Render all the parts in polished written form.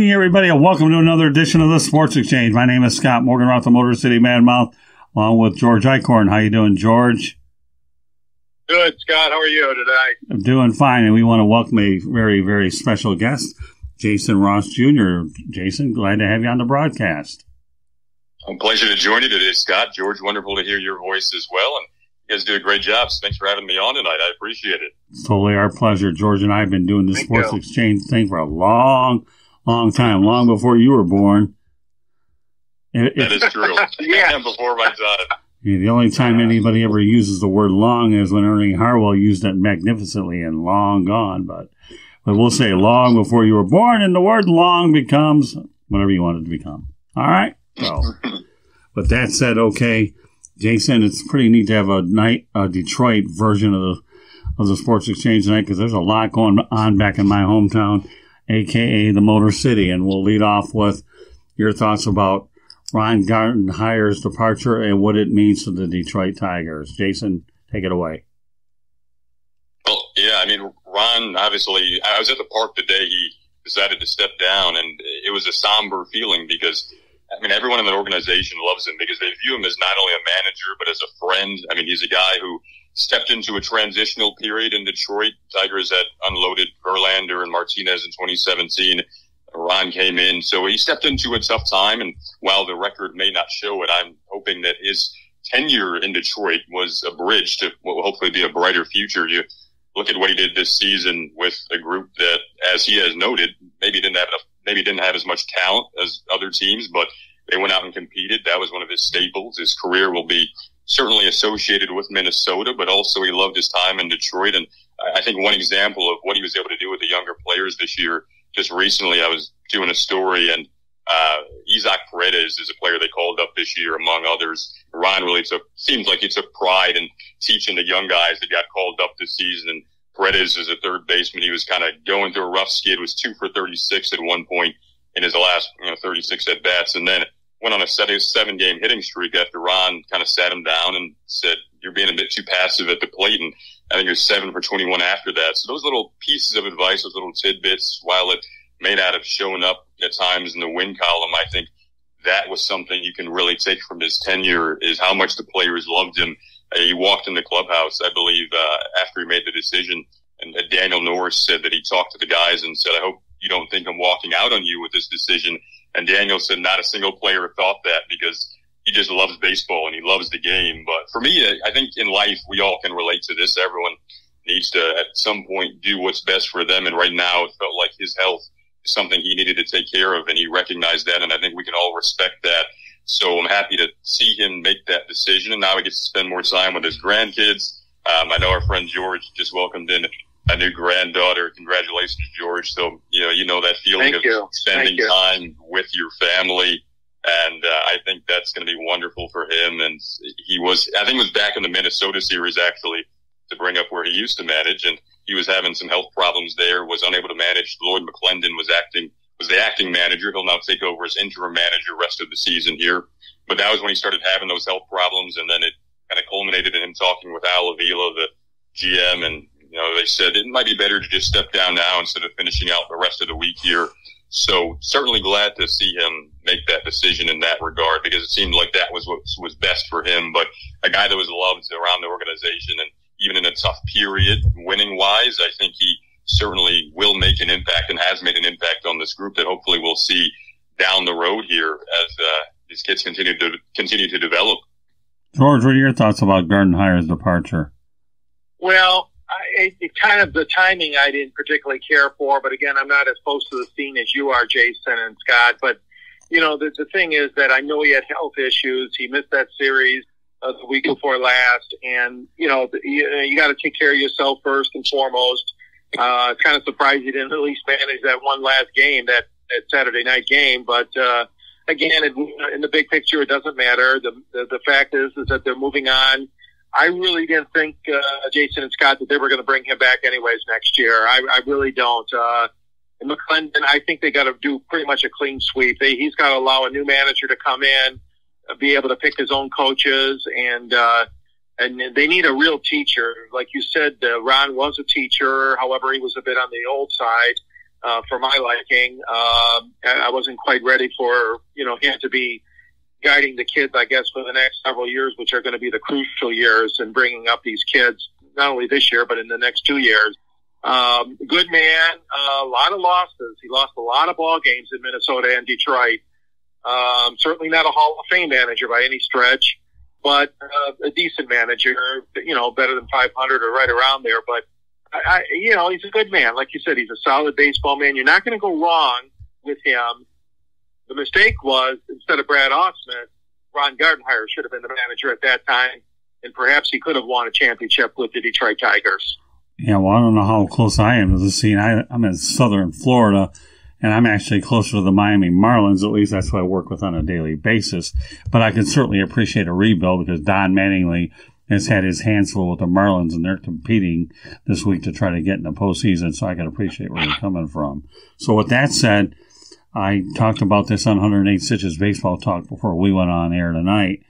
evening, everybody, and welcome to another edition of the Sports Exchange. My name is Scott Morganroth, the Motor City Madmouth, along with George Eichorn. How you doing, George? Good, Scott. How are you today? I'm doing fine, and we want to welcome a very, very special guest, Jason Ross Jr. Jason, glad to have you on the broadcast. A pleasure to join you today, Scott. George, wonderful to hear your voice as well, and you guys do a great job, so thanks for having me on tonight. I appreciate it. It's totally our pleasure. George and I have been doing the Sports Exchange thing for a long time, long before you were born. That is true. Yeah, before my time. The only time anybody ever uses the word long is when Ernie Harwell used it magnificently and long gone. But we'll say long before you were born, and the word long becomes whatever you want it to become. All right? So, with that said, okay, Jason, it's pretty neat to have a Detroit version of the Sports Exchange tonight because there's a lot going on back in my hometown, a.k.a. the Motor City. And we'll lead off with your thoughts about Ron Gardenhire's departure and what it means to the Detroit Tigers. Jason, take it away. Well, yeah, I mean, Ron, obviously, I was at the park the day he decided to step down, and it was a somber feeling because, I mean, everyone in the organization loves him because they view him as not only a manager, but as a friend. I mean, he's a guy who stepped into a transitional period in Detroit. Tigers had unloaded Verlander and Martinez in 2017. Ron came in, so he stepped into a tough time, and while the record may not show it, I'm hoping that his tenure in Detroit was a bridge to what will hopefully be a brighter future. You look at what he did this season with a group that, as he has noted, maybe didn't have as much talent as other teams, but they went out and competed. That was one of his staples. His career will be certainly associated with Minnesota, but also he loved his time in Detroit, and I think one example of what he was able to do with the younger players this year, just recently I was doing a story, and Isaac Paredes is a player they called up this year, among others. Ron really seems like he took pride in teaching the young guys that got called up this season. And Paredes is a third baseman. He was kind of going through a rough skid, was 2 for 36 at one point in his last 36 at-bats, and then went on a 7-game hitting streak after Ron kind of sat him down and said, "You're being a bit too passive at the plate," and I think it was 7 for 21 after that. So those little pieces of advice, those little tidbits, while it may not have shown up at times in the win column, I think that was something you can really take from his tenure, is how much the players loved him. He walked in the clubhouse, I believe, after he made the decision, and Daniel Norris said that he talked to the guys and said, "I hope you don't think I'm walking out on you with this decision." And Daniel said not a single player thought that because he just loves baseball and he loves the game. But for me, I think in life, we all can relate to this. Everyone needs to, at some point, do what's best for them. And right now, it felt like his health is something he needed to take care of, and he recognized that. And I think we can all respect that. So I'm happy to see him make that decision. And now he gets to spend more time with his grandkids. I know our friend George just welcomed in a new granddaughter. Congratulations, George. So, you know that feeling of spending time with your family. And I think that's going to be wonderful for him. And I think it was back in the Minnesota series, actually, to bring up where he used to manage. And he was having some health problems there, was unable to manage. Lloyd McClendon was the acting manager. He'll now take over as interim manager rest of the season here. But that was when he started having those health problems. And then it kind of culminated in him talking with Al Avila, the GM, and they said it might be better to just step down now instead of finishing out the rest of the week here. So certainly glad to see him make that decision in that regard, because it seemed like that was what was best for him. But a guy that was loved around the organization, and even in a tough period, winning-wise, I think he certainly will make an impact and has made an impact on this group that hopefully we'll see down the road here as these kids continue to develop. George, what are your thoughts about Gardenhire's departure? Well, kind of the timing I didn't particularly care for, but again, I'm not as close to the scene as you are, Jason and Scott. But, the thing is that I know he had health issues. He missed that series the week before last. And, you got to take care of yourself first and foremost. It's kind of surprised he didn't at least manage that one last game, that Saturday night game. But, again, in the big picture, it doesn't matter. The fact is that they're moving on. I really didn't think, Jason and Scott, that they were going to bring him back anyways next year. I really don't. And McClendon, I think they got to do pretty much a clean sweep. He's got to allow a new manager to come in, be able to pick his own coaches, and they need a real teacher. Like you said, Ron was a teacher. However, he was a bit on the old side. for my liking. I wasn't quite ready for, him to be guiding the kids, I guess, for the next several years, which are going to be the crucial years in bringing up these kids, not only this year, but in the next 2 years. Good man, a lot of losses. He lost a lot of ball games in Minnesota and Detroit. Certainly not a Hall of Fame manager by any stretch, but a decent manager, better than 500 or right around there. But, he's a good man. Like you said, he's a solid baseball man. You're not going to go wrong with him. The mistake was, instead of Brad Ausmus, Ron Gardenhire should have been the manager at that time, and perhaps he could have won a championship with the Detroit Tigers. Yeah, well, I don't know how close I am to the scene. I'm in southern Florida, and I'm actually closer to the Miami Marlins. At least that's who I work with on a daily basis. But I can certainly appreciate a rebuild because Don Mattingly has had his hands full with the Marlins, and they're competing this week to try to get in the postseason, so I can appreciate where you're coming from. So with that said, I talked about this on 108 Stitches Baseball Talk before we went on air tonight.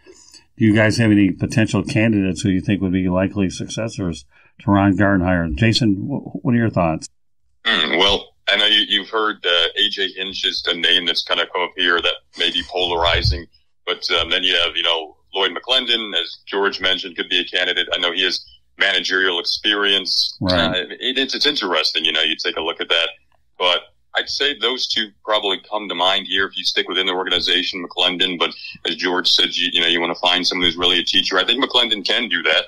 Do you guys have any potential candidates who you think would be likely successors to Ron Gardenhire? Jason, what are your thoughts? Well, I know you've heard A.J. Hinch is a name that's kind of come up here that may be polarizing, but then you have, Lloyd McClendon, as George mentioned, could be a candidate. I know he has managerial experience. Right. It's interesting, you take a look at that, but I'd say those two probably come to mind here if you stick within the organization, McClendon. But as George said, you want to find someone who's really a teacher. I think McClendon can do that.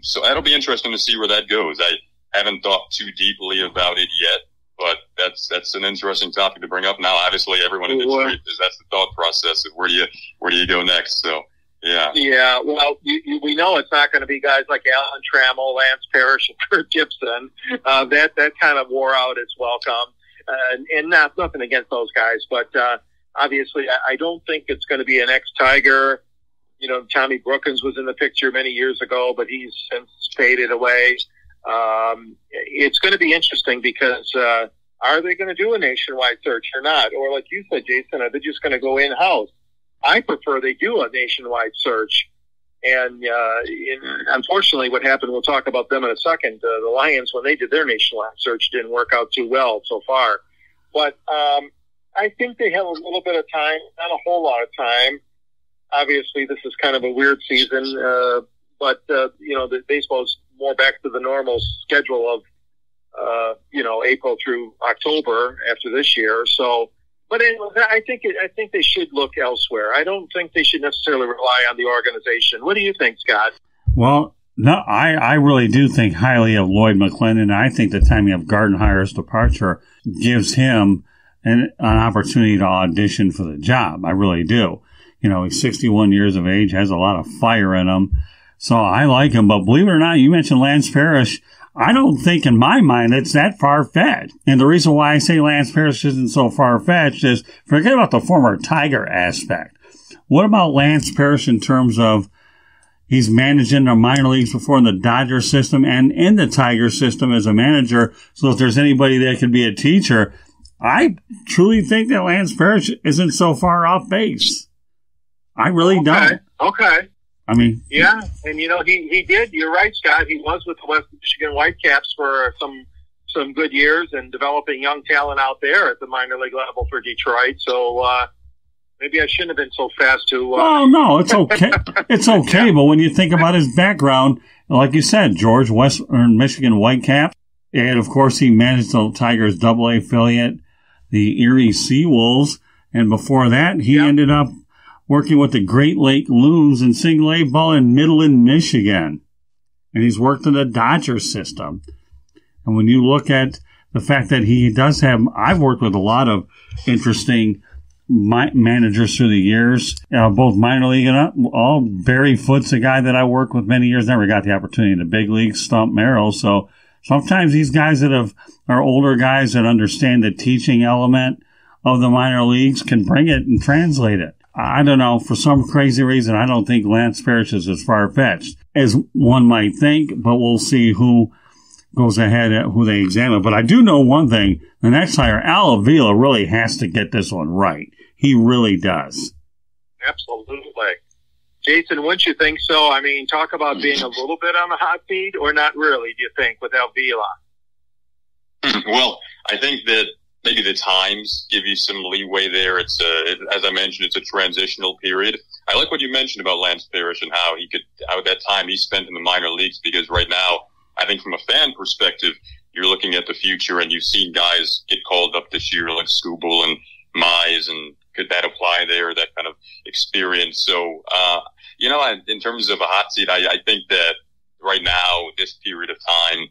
So that'll be interesting to see where that goes. I haven't thought too deeply about it yet, but that's an interesting topic to bring up. Now, obviously, everyone in Detroit that's the thought process of where do you go next? So. Yeah. Yeah. Well, we know it's not going to be guys like Alan Trammell, Lance Parrish, and Kurt Gibson. That kind of wore out its welcome. And nothing against those guys, but obviously I don't think it's going to be an ex-Tiger. Tommy Brookins was in the picture many years ago, but he's since faded away. It's going to be interesting because are they going to do a nationwide search or not? Or like you said, Jason, are they just going to go in-house? I prefer they do a nationwide search. And unfortunately, what happened, we'll talk about them in a second. The Lions, when they did their nationwide search, didn't work out too well so far. But I think they have a little bit of time, not a whole lot of time. Obviously, this is kind of a weird season, but the baseball's more back to the normal schedule of April through October after this year. So. But anyway, I think they should look elsewhere. I don't think they should necessarily rely on the organization. What do you think, Scott? Well, no, I really do think highly of Lloyd McClendon. I think the timing of Gardenhire's departure gives him an opportunity to audition for the job. I really do. He's 61 years of age, has a lot of fire in him. So I like him. But believe it or not, you mentioned Lance Parrish. I don't think in my mind it's that far-fetched. And the reason why I say Lance Parrish isn't so far-fetched is forget about the former Tiger aspect. What about Lance Parrish in terms of he's managed in the minor leagues before in the Dodger system and in the Tiger system as a manager. So if there's anybody that could be a teacher, I truly think that Lance Parrish isn't so far off base. I really don't. Okay. I mean, yeah, and he did. You're right, Scott. He was with the West Michigan Whitecaps for some good years and developing young talent out there at the minor league level for Detroit. So maybe I shouldn't have been so fast to. Oh no, it's okay. It's okay. But when you think about his background, like you said, George, Western Michigan Whitecaps, and of course he managed the Tigers' AA affiliate, the Erie Seawolves, and before that he ended up working with the Great Lake Loons in single A ball in Midland, Michigan. And he's worked in the Dodger system. And when you look at the fact that he does have, I've worked with a lot of interesting managers through the years, both minor league and all. Barry Foote's a guy that I worked with many years, never got the opportunity in the big leagues, Stump Merrill. So sometimes these guys that are older guys that understand the teaching element of the minor leagues can bring it and translate it. I don't know, for some crazy reason, I don't think Lance Parrish is as far-fetched as one might think, but we'll see who goes ahead at who they examine. But I do know one thing, the next hire, Al Avila, really has to get this one right. He really does. Absolutely. Jason, wouldn't you think so? I mean, talk about being a little bit on the hot seat, or not really, do you think, with Avila? Well, I think that maybe the times give you some leeway there. As I mentioned, it's a transitional period. I like what you mentioned about Lance Parrish and how that time he spent in the minor leagues, because right now, I think from a fan perspective, you're looking at the future and you've seen guys get called up this year like Skubal and Mize, and could that apply there, that kind of experience? So, in terms of a hot seat, I think that right now, this period of time,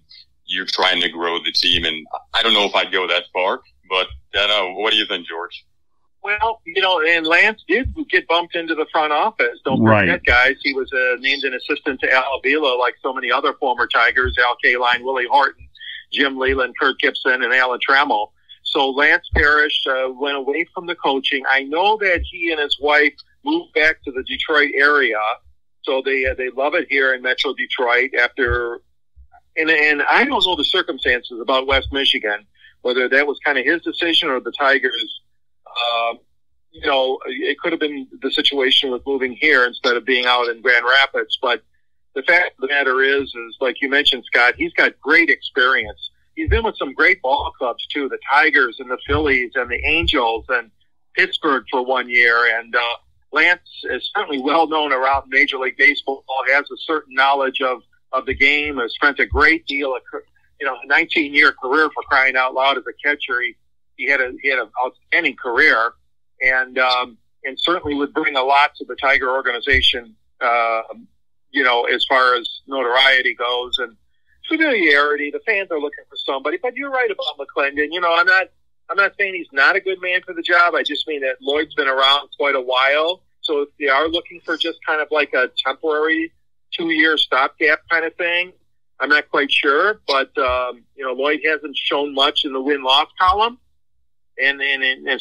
you're trying to grow the team, and I don't know if I'd go that far, but what do you think, George? Well, and Lance did get bumped into the front office. Don't forget, guys, he was named an assistant to Al Avila, like so many other former Tigers, Al Kaline, Willie Horton, Jim Leland, Kurt Gibson, and Alan Trammell. So Lance Parrish went away from the coaching. I know that he and his wife moved back to the Detroit area, so they love it here in Metro Detroit after. And I don't know the circumstances about West Michigan, whether that was kind of his decision or the Tigers. It could have been the situation with moving here instead of being out in Grand Rapids. But the fact of the matter is like you mentioned, Scott, he's got great experience. He's been with some great ball clubs too, the Tigers and the Phillies and the Angels and Pittsburgh for 1 year. And Lance is certainly well known around Major League Baseball, has a certain knowledge of the game, has spent a great deal of, a 19-year career, for crying out loud, as a catcher. He had an outstanding career, and certainly would bring a lot to the Tiger organization, as far as notoriety goes and familiarity. The fans are looking for somebody, but you're right about McClendon. I'm not saying he's not a good man for the job. I just mean that Lloyd's been around quite a while, so if they are looking for just kind of like a temporary 2-year stopgap kind of thing, I'm not quite sure, but Lloyd hasn't shown much in the win-loss column. And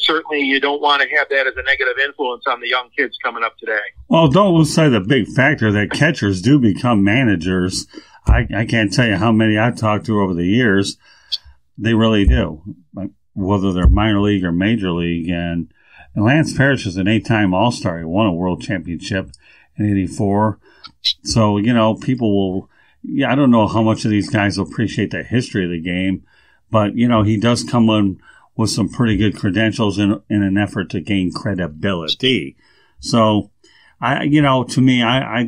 certainly you don't want to have that as a negative influence on the young kids coming up today. Well, don't lose sight of the big factor that catchers do become managers. I can't tell you how many I've talked to over the years. They really do, whether they're minor league or major league. And Lance Parrish is an 8-time All-Star. He won a world championship in '84. So, people will, I don't know how much of these guys will appreciate the history of the game, but, he does come in with some pretty good credentials in an effort to gain credibility. So, to me, I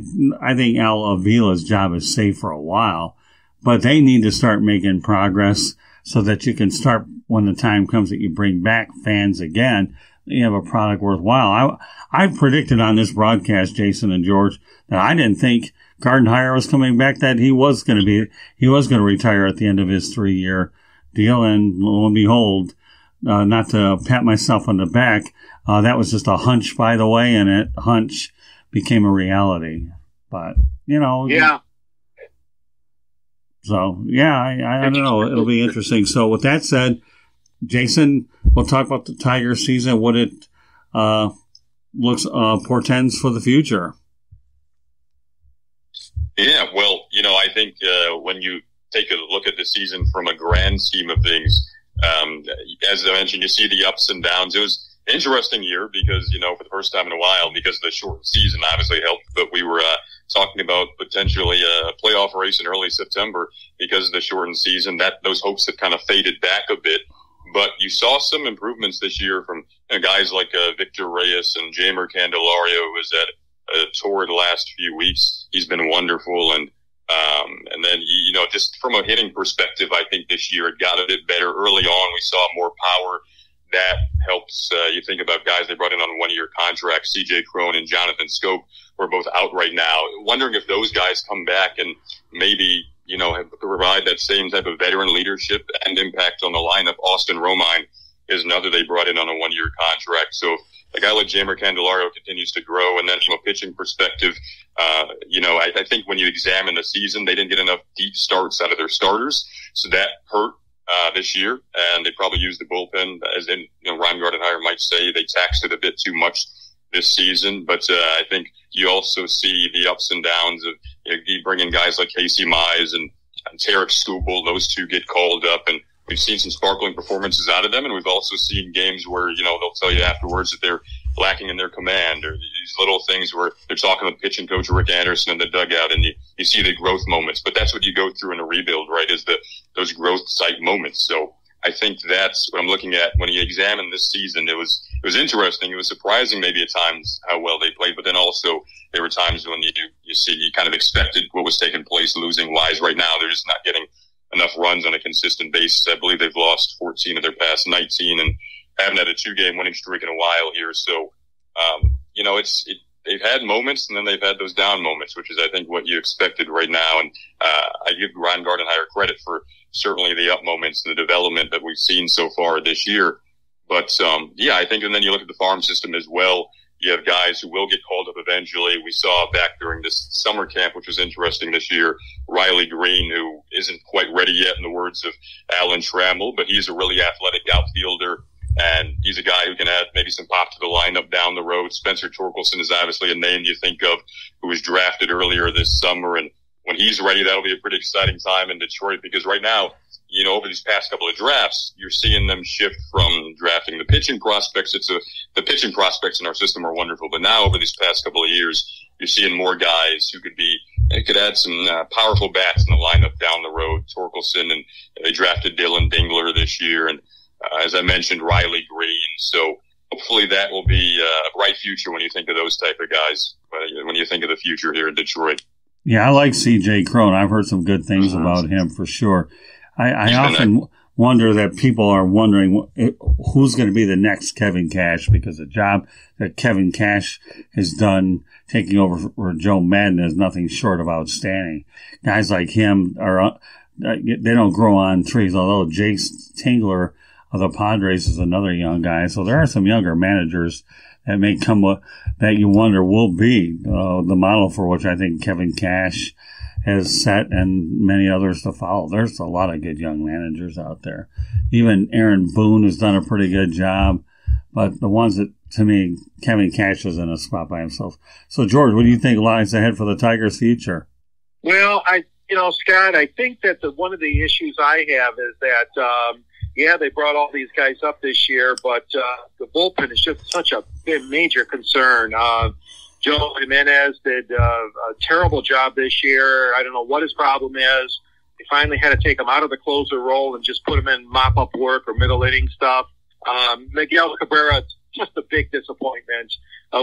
think Al Avila's job is safe for a while, but they need to start making progress so that you can start, when the time comes that you bring back fans again, you have a product worthwhile. I predicted on this broadcast, Jason and George, that I didn't think Gardenhire was coming back, that he was going to retire at the end of his 3-year deal, and lo and behold, not to pat myself on the back, that was just a hunch, by the way, and that hunch became a reality. But, Yeah. So, I don't know. It'll be interesting. So, with that said, Jason, we'll talk about the Tiger season, what it portends for the future. Yeah, well, I think when you take a look at the season from a grand scheme of things, as I mentioned, you see the ups and downs. It was an interesting year because, for the first time in a while, because the short season obviously helped, but we were talking about potentially a playoff race in early September because of the shortened season. Those hopes have kind of faded back a bit. But you saw some improvements this year from guys like Victor Reyes and Jeimer Candelario, who was at a tour the last few weeks. He's been wonderful. And then, just from a hitting perspective, I think this year it got a bit better. Early on, we saw more power. That helps. You think about guys they brought in on 1-year contracts. C.J. Cron and Jonathan Scope were both out right now. Wondering if those guys come back and maybe provide that same type of veteran leadership and impact on the lineup. Austin Romine is another they brought in on a 1-year contract. So a guy like Jeimer Candelario continues to grow. And then from a pitching perspective, I think when you examine the season, they didn't get enough deep starts out of their starters. So that hurt this year. And they probably used the bullpen, as in, Ryan Gardenhire might say, they taxed it a bit too much this season. But I think you also see the ups and downs of you bring in guys like Casey Mize and Tarek Skubal. Those two get called up, and we've seen some sparkling performances out of them. And we've also seen games where, they'll tell you afterwards that they're lacking in their command, or these little things where they're talking with pitching coach Rick Anderson in the dugout, and you see the growth moments. But that's what you go through in a rebuild, right, is those growth site moments. So I think that's what I'm looking at when you examine this season. It was interesting. It was surprising maybe at times how well they played, but then also there were times when you see you kind of expected what was taking place losing wise. Right now, they're just not getting enough runs on a consistent basis. I believe they've lost 14 of their past 19 and haven't had a 2-game winning streak in a while here. So, they've had moments and then they've had those down moments, which is, I think, what you expected right now. And I give Ron Gardenhire credit for certainly the up moments and the development that we've seen so far this year. But, I think, and then you look at the farm system as well. You have guys who will get called up eventually. We saw back during this summer camp, which was interesting this year, Riley Green, who isn't quite ready yet in the words of Alan Trammell, but he's a really athletic outfielder. And he's a guy who can add maybe some pop to the lineup down the road. Spencer Torkelson is obviously a name you think of who was drafted earlier this summer. And when he's ready, that'll be a pretty exciting time in Detroit because right now, over these past couple of drafts, you're seeing them shift from drafting the pitching prospects. The pitching prospects in our system are wonderful, but now over these past couple of years, you're seeing more guys who could add some powerful bats in the lineup down the road. Torkelson, and they drafted Dylan Dingler this year, and as I mentioned, Riley Green. So hopefully that will be a bright future when you think of those type of guys, when you think of the future here in Detroit. Yeah, I like C.J. Cron. I've heard some good things about him for sure. I often wonder that people are wondering who's going to be the next Kevin Cash, because the job that Kevin Cash has done taking over for Joe Madden is nothing short of outstanding. Guys like him they don't grow on trees, although Jace Tingler of the Padres is another young guy. So there are some younger managers that may come that you wonder will be the model for which I think Kevin Cash has set and many others to follow. There's a lot of good young managers out there. Even Aaron Boone has done a pretty good job. But the ones that, to me, Kevin Cash is in a spot by himself. So, George, what do you think lies ahead for the Tigers' future? Well, Scott, I think that one of the issues I have is that, they brought all these guys up this year, but the bullpen is just such a major concern. Joe Jimenez did a terrible job this year. I don't know what his problem is. They finally had to take him out of the closer role and just put him in mop-up work or middle inning stuff. Miguel Cabrera, just a big disappointment.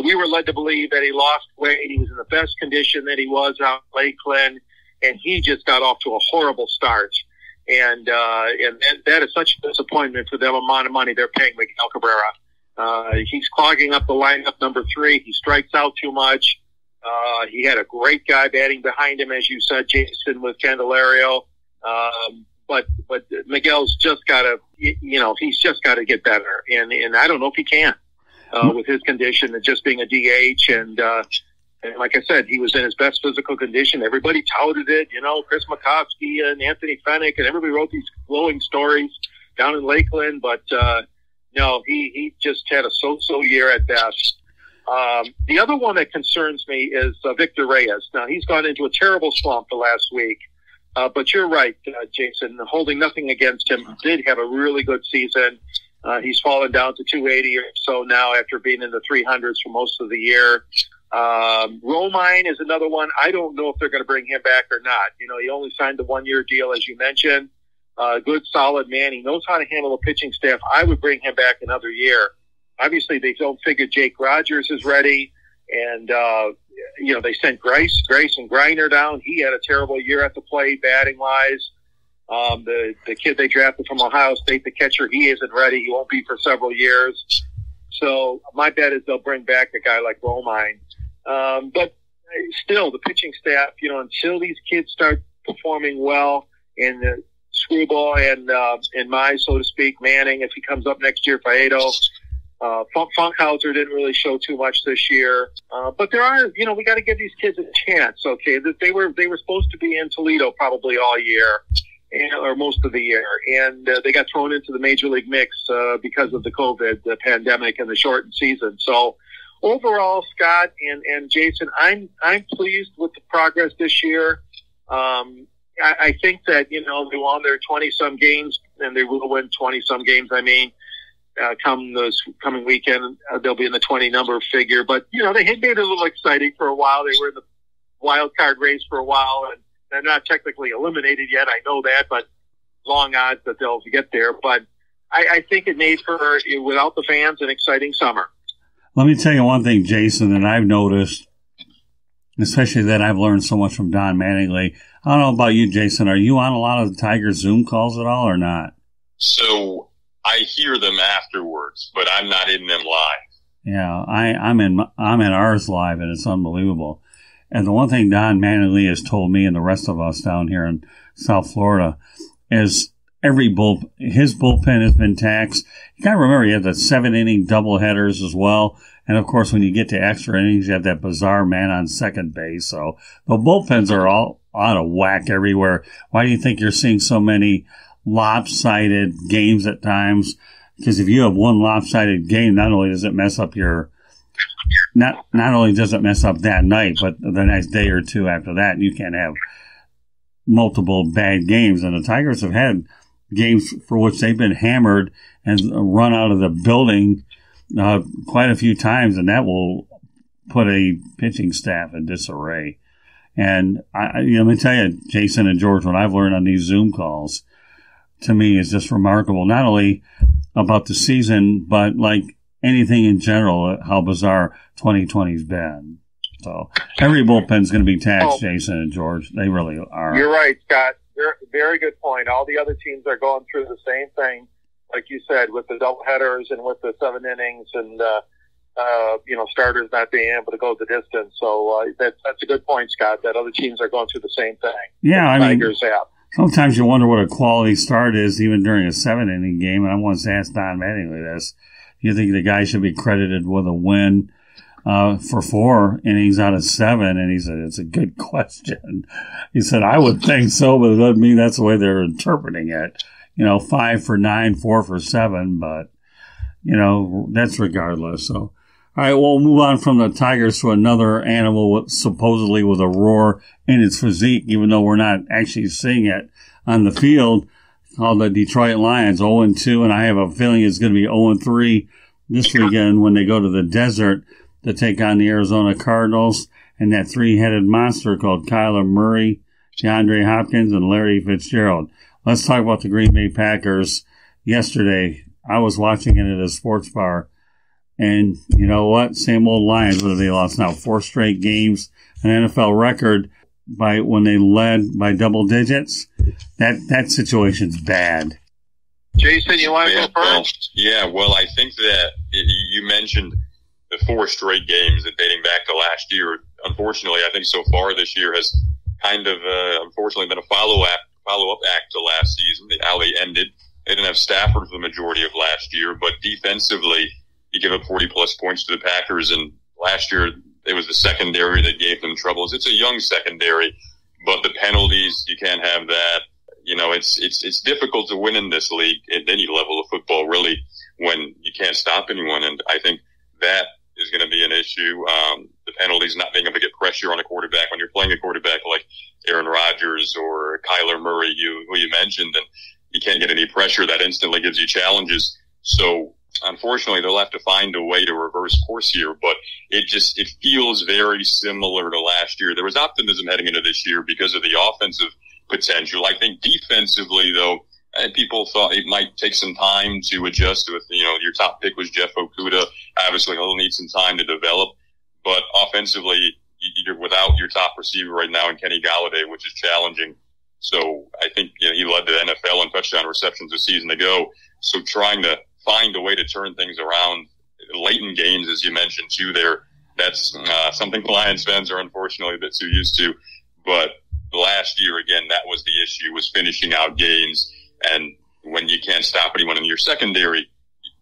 We were led to believe that he lost weight. He was in the best condition that he was out in Lakeland, and he just got off to a horrible start. And that is such a disappointment for them amount of money they're paying Miguel Cabrera. He's clogging up the lineup, number 3. He strikes out too much. He had a great guy batting behind him, as you said, Jason, with Candelario. But Miguel's just gotta, he's just gotta get better. And I don't know if he can, with his condition and just being a DH. And like I said, he was in his best physical condition. Everybody touted it, Chris Makovsky and Anthony Fennick, and everybody wrote these glowing stories down in Lakeland. But, no, he just had a so-so year at best. The other one that concerns me is Victor Reyes. Now, he's gone into a terrible slump the last week. But you're right, Jason, holding nothing against him. He did have a really good season. He's fallen down to 280 or so now after being in the 300s for most of the year. Romine is another one. I don't know if they're going to bring him back or not. He only signed the 1-year deal, as you mentioned. Good, solid man. He knows how to handle the pitching staff. I would bring him back another year. Obviously, they don't figure Jake Rogers is ready. And, they sent Grayson Griner down. He had a terrible year at the plate, batting-wise. The kid they drafted from Ohio State, the catcher, he isn't ready. He won't be for several years. So my bet is they'll bring back a guy like Romine. But still, the pitching staff, until these kids start performing well, and Screwball and Mize, so to speak, Manning, if he comes up next year, Faedo. Funkhauser didn't really show too much this year. But there are, we got to give these kids a chance, okay? They were supposed to be in Toledo probably all year, or most of the year. And they got thrown into the major league mix because of the COVID, the pandemic, and the shortened season. So overall, Scott and Jason, I'm pleased with the progress this year. I think that, they won their 20-some games, and they will win 20-some games, come this coming weekend. They'll be in the 20 number figure. But, they had made it a little exciting for a while. They were in the wild card race for a while, and they're not technically eliminated yet. I know that, but long odds that they'll get there. But I think it made for, without the fans, an exciting summer. Let me tell you one thing, Jason, that I've noticed, especially that I've learned so much from Don Mattingly. I don't know about you, Jason. Are you on a lot of the Tiger Zoom calls at all or not? So I hear them afterwards, but I'm not in them live. Yeah, I'm in ours live, and it's unbelievable. And the one thing Don Mattingly has told me and the rest of us down here in South Florida is his bullpen has been taxed. You got to remember, you have the 7-inning doubleheaders as well. And, of course, when you get to extra innings, you have that bizarre man on second base. So the bullpens are all out of whack everywhere. Why do you think you're seeing so many lopsided games at times? Because if you have one lopsided game, not only does it mess up not only does it mess up that night, but the next day or two after that, you can't have multiple bad games. And the Tigers have had games for which they've been hammered and run out of the building quite a few times, and that will put a pitching staff in disarray. And let me tell you, Jason and George, what I've learned on these Zoom calls, to me, is just remarkable. Not only about the season, but like anything in general, how bizarre 2020's been. So every bullpen's going to be taxed, Jason and George. They really are. You're right, Scott. Very good point. All the other teams are going through the same thing, like you said, with the doubleheaders and with the 7 innings and, starters not being able to go the distance. So that's a good point, Scott, that other teams are going through the same thing. Yeah, I mean, Tigers have. Sometimes you wonder what a quality start is even during a 7-inning game. And I once asked Don Mattingly this. Do you think the guy should be credited with a win for 4 innings out of 7? And he said, it's a good question. He said, I would think so, but it doesn't mean that's the way they're interpreting it. 5 for 9, 4 for 7, but, that's regardless. So, all right, we'll move on from the Tigers to another animal supposedly with a roar in its physique, even though we're not actually seeing it on the field, called the Detroit Lions, 0-2, and I have a feeling it's going to be 0-3 this weekend when they go to the desert to take on the Arizona Cardinals and that 3-headed monster called Kyler Murray, DeAndre Hopkins, and Larry Fitzgerald. Let's talk about the Green Bay Packers. Yesterday, I was watching it at a sports bar, and you know what? Same old Lions. What have they lost now? 4 straight games, an NFL record when they led by double digits. That situation's bad. Jason, you want to go first? I think that you mentioned the 4 straight games that dating back to last year. Unfortunately, I think so far this year has kind of unfortunately been a follow-up act to last season. How they ended. They didn't have Stafford for the majority of last year, but defensively, you give up 40-plus points to the Packers, and last year it was the secondary that gave them troubles. It's a young secondary, but the penalties, you can't have that. It's difficult to win in this league at any level of football, really, when you can't stop anyone, and I think that is going to be an issue. The penalties, not being able to get pressure on a quarterback when you're playing a quarterback like Aaron Rodgers or Kyler Murray, who you mentioned, and you can't get any pressure, that instantly gives you challenges. So unfortunately, they'll have to find a way to reverse course here, but it feels very similar to last year. There was optimism heading into this year because of the offensive potential. I think defensively, though, people thought it might take some time to adjust with, your top pick was Jeff Okudah. Obviously, he'll need some time to develop, but offensively, you're without your top receiver right now in Kenny Galladay, which is challenging. So I think he led the NFL in touchdown receptions a season ago. So trying to find a way to turn things around late in games, as you mentioned, too, that's something Lions fans are unfortunately a bit too used to. But last year, again, that was the issue, was finishing out games. And when you can't stop anyone in your secondary,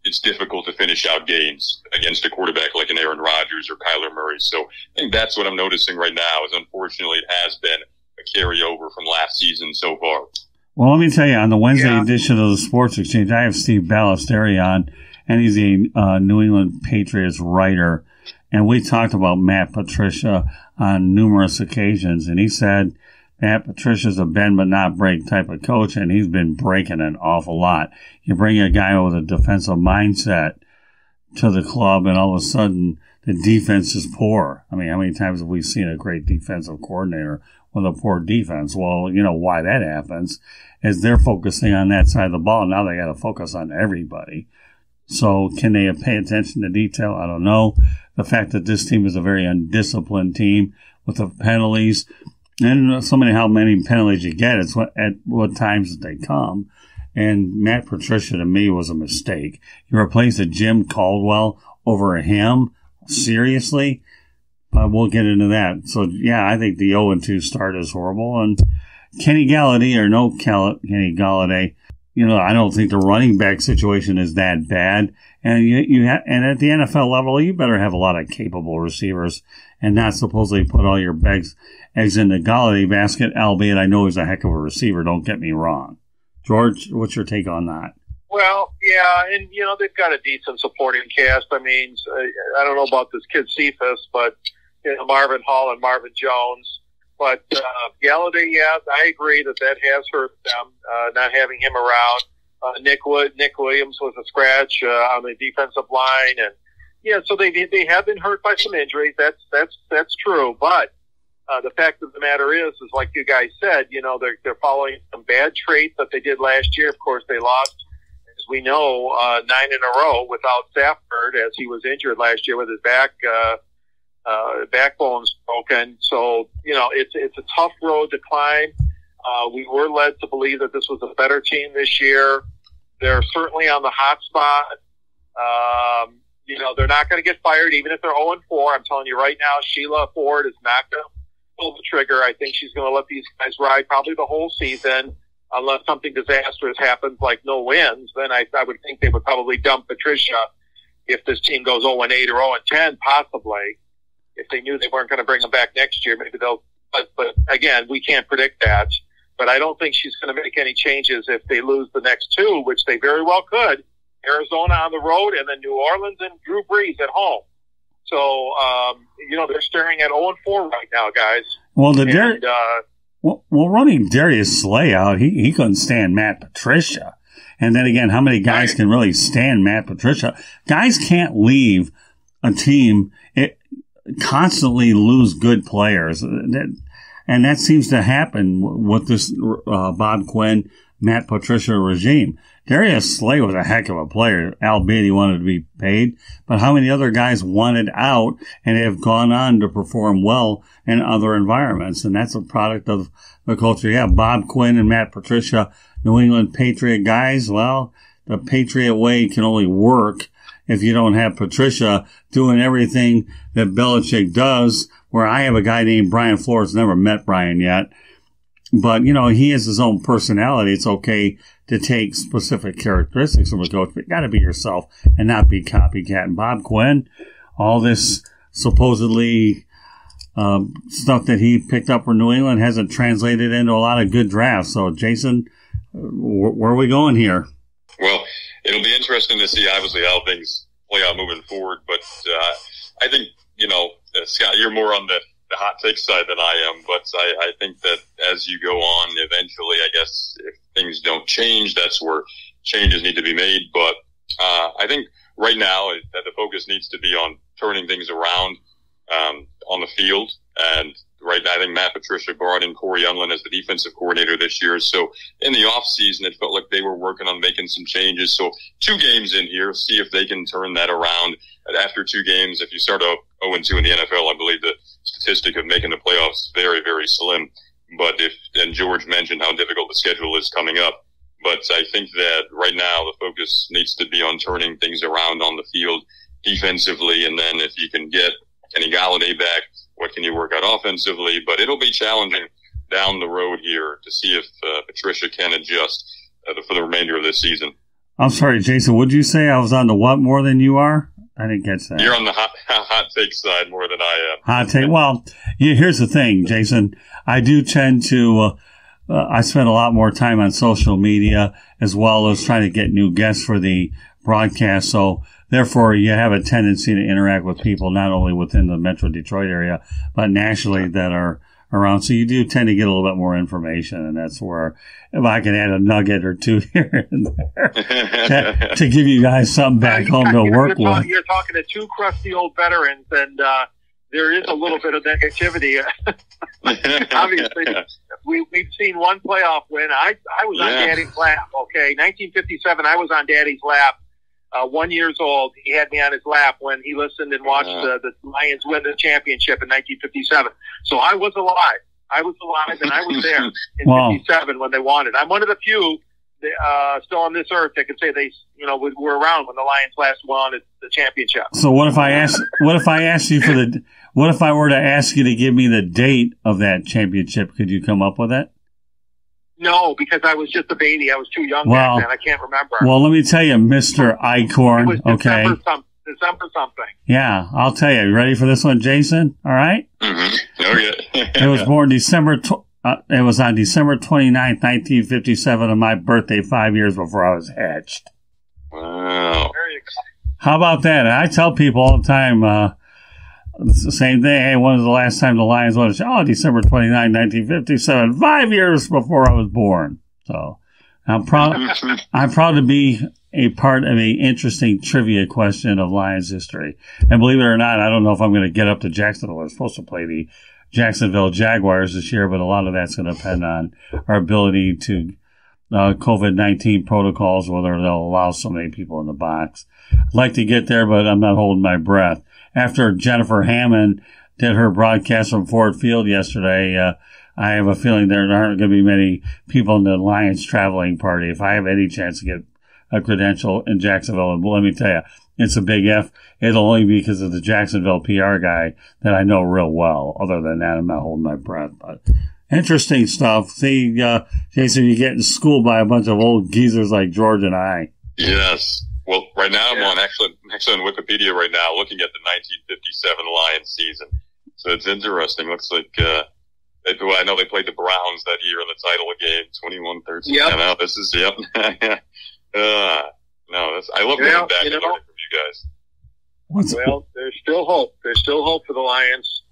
it's difficult to finish out games against a quarterback like an Aaron Rodgers or Kyler Murray. So I think that's what I'm noticing right now, is unfortunately it has been a carryover from last season so far. Well, let me tell you, on the Wednesday edition of the Sports Exchange, I have Steve Ballesteri on, and he's a New England Patriots writer. And we talked about Matt Patricia on numerous occasions, and he said Matt Patricia's a bend but not break type of coach, and he's been breaking an awful lot. You bring a guy with a defensive mindset to the club, and all of a sudden the defense is poor. I mean, how many times have we seen a great defensive coordinator with a poor defense? Well, you know why that happens is they're focusing on that side of the ball. Now they got to focus on everybody. So can they pay attention to detail? I don't know. The fact that this team is a very undisciplined team with the penalties, and so many how many penalties you get, it's at what times that they come. And Matt Patricia, to me, was a mistake. You replaced a Jim Caldwell over him? Seriously? We'll get into that. So, yeah, I think the 0-2 start is horrible. And Kenny Galladay, or no Kenny Galladay, you know, I don't think the running back situation is that bad. And and at the NFL level, you better have a lot of capable receivers and not supposedly put all your eggs in the Galladay basket, albeit I know he's a heck of a receiver. Don't get me wrong. George, what's your take on that? Well, yeah, and, you know, they've got a decent supporting cast. I mean, I don't know about this kid Cephas, but, you know, Marvin Hall and Marvin Jones. But Galladay, yeah, I agree that has hurt them, not having him around. Nick Williams was a scratch on the defensive line. And, yeah, so they have been hurt by some injuries. That's true. But the fact of the matter is like you guys said, you know, they're following some bad traits that they did last year. Of course, they lost, as we know, 9 in a row without Stafford, as he was injured last year with his backbone's broken. So, you know, it's a tough road to climb. We were led to believe that this was a better team this year. They're certainly on the hot spot. You know, they're not going to get fired even if they're 0-4. I'm telling you right now, Sheila Ford is not going to pull the trigger. I think she's going to let these guys ride probably the whole season, unless something disastrous happens like no wins. Then I would think they would probably dump Patricia if this team goes 0-8 or 0-10, possibly. If they knew they weren't going to bring him back next year, maybe they'll. But again, we can't predict that. But I don't think she's going to make any changes if they lose the next two, which they very well could. Arizona on the road, and then New Orleans and Drew Brees at home. So, you know, they're staring at 0-4 right now, guys. Well, running Darius Slay out, he couldn't stand Matt Patricia. And then again, how many guys can really stand Matt Patricia? Guys can't leave a team constantly lose good players. And that seems to happen with this Bob Quinn, Matt Patricia regime. Darius Slay was a heck of a player, albeit he wanted to be paid. But how many other guys wanted out and have gone on to perform well in other environments? And that's a product of the culture. Yeah, Bob Quinn and Matt Patricia, New England Patriot guys. Well, the Patriot way can only work if you don't have Patricia doing everything that Belichick does, where I have a guy named Brian Flores, never met Brian yet. But, you know, he has his own personality. It's okay to take specific characteristics from a coach, but you got to be yourself and not be copycat. And Bob Quinn, all this supposedly stuff that he picked up for New England hasn't translated into a lot of good drafts. So, Jason, where are we going here? Well, it'll be interesting to see, obviously, how things play out moving forward. But I think, you know, Scott, you're more on the hot take side than I am, but I think that as you go on, eventually, I guess if things don't change, that's where changes need to be made. But I think right now that the focus needs to be on turning things around on the field. And right now, I think Matt Patricia brought in Corey Unlin as the defensive coordinator this year. So in the off season, it felt like they were working on making some changes. So 2 games in here, see if they can turn that around. And after 2 games, if you start out 0-2 in the NFL, I believe the statistic of making the playoffs is very, very slim. But and George mentioned how difficult the schedule is coming up. But I think that right now the focus needs to be on turning things around on the field defensively. And then if you can get Kenny Galladay back, what can you work out offensively? But it'll be challenging down the road here to see if Patricia can adjust for the remainder of this season. I'm sorry, Jason, would you say I was on the what more than you are? I didn't catch that. You're on the hot take side more than I am. Hot take. Well, here's the thing, Jason. I do tend to, I spend a lot more time on social media as well as trying to get new guests for the broadcast. So therefore, you have a tendency to interact with people not only within the Metro Detroit area, but nationally that are around. So you do tend to get a little bit more information, and that's where if I can add a nugget or two here and there to give you guys something back home to work with. You're talking to two crusty old veterans, and there is a little bit of negativity. Obviously, we've seen one playoff win. I was on Daddy's lap, okay? 1957, I was on Daddy's lap. 1 year old, he had me on his lap when he listened and watched the Lions win the championship in 1957. So I was alive. And I was there in 57 when they won it. I'm one of the few still on this earth that can say they, were around when the Lions last won the championship. So what if I were to ask you to give me the date of that championship? Could you come up with it? No, because I was just a baby. I was too young back then. I can't remember. Well, let me tell you, Mr. Eichorn. It was December something. Yeah, I'll tell you. You ready for this one, Jason? All right? Mm-hmm. Okay. It was born it was on December 29th, 1957, on my birthday, 5 years before I was hatched. Wow. Very exciting. How about that? And I tell people all the time, it's the same thing. Hey, when was the last time the Lions won? Oh, December 29, 1957, 5 years before I was born. So I'm proud to be a part of an interesting trivia question of Lions history. And believe it or not, I don't know if I'm going to get up to Jacksonville. We're supposed to play the Jacksonville Jaguars this year, but a lot of that's going to depend on our ability to COVID-19 protocols, whether they'll allow so many people in the box. I'd like to get there, but I'm not holding my breath. After Jennifer Hammond did her broadcast from Ford Field yesterday, I have a feeling there aren't going to be many people in the Lions traveling party. If I have any chance to get a credential in Jacksonville, and let me tell you, it's a big F. It'll only be because of the Jacksonville PR guy that I know real well. Other than that, I'm not holding my breath. But interesting stuff. See, Jason, you're getting schooled by a bunch of old geezers like George and I. Yes. Well, right now I'm actually on Wikipedia right now looking at the 1957 Lions season. So it's interesting. Looks like I know they played the Browns that year in the title game, 21-13. Yep. No, this is I love going back and learning from you guys. There's still hope. There's still hope for the Lions.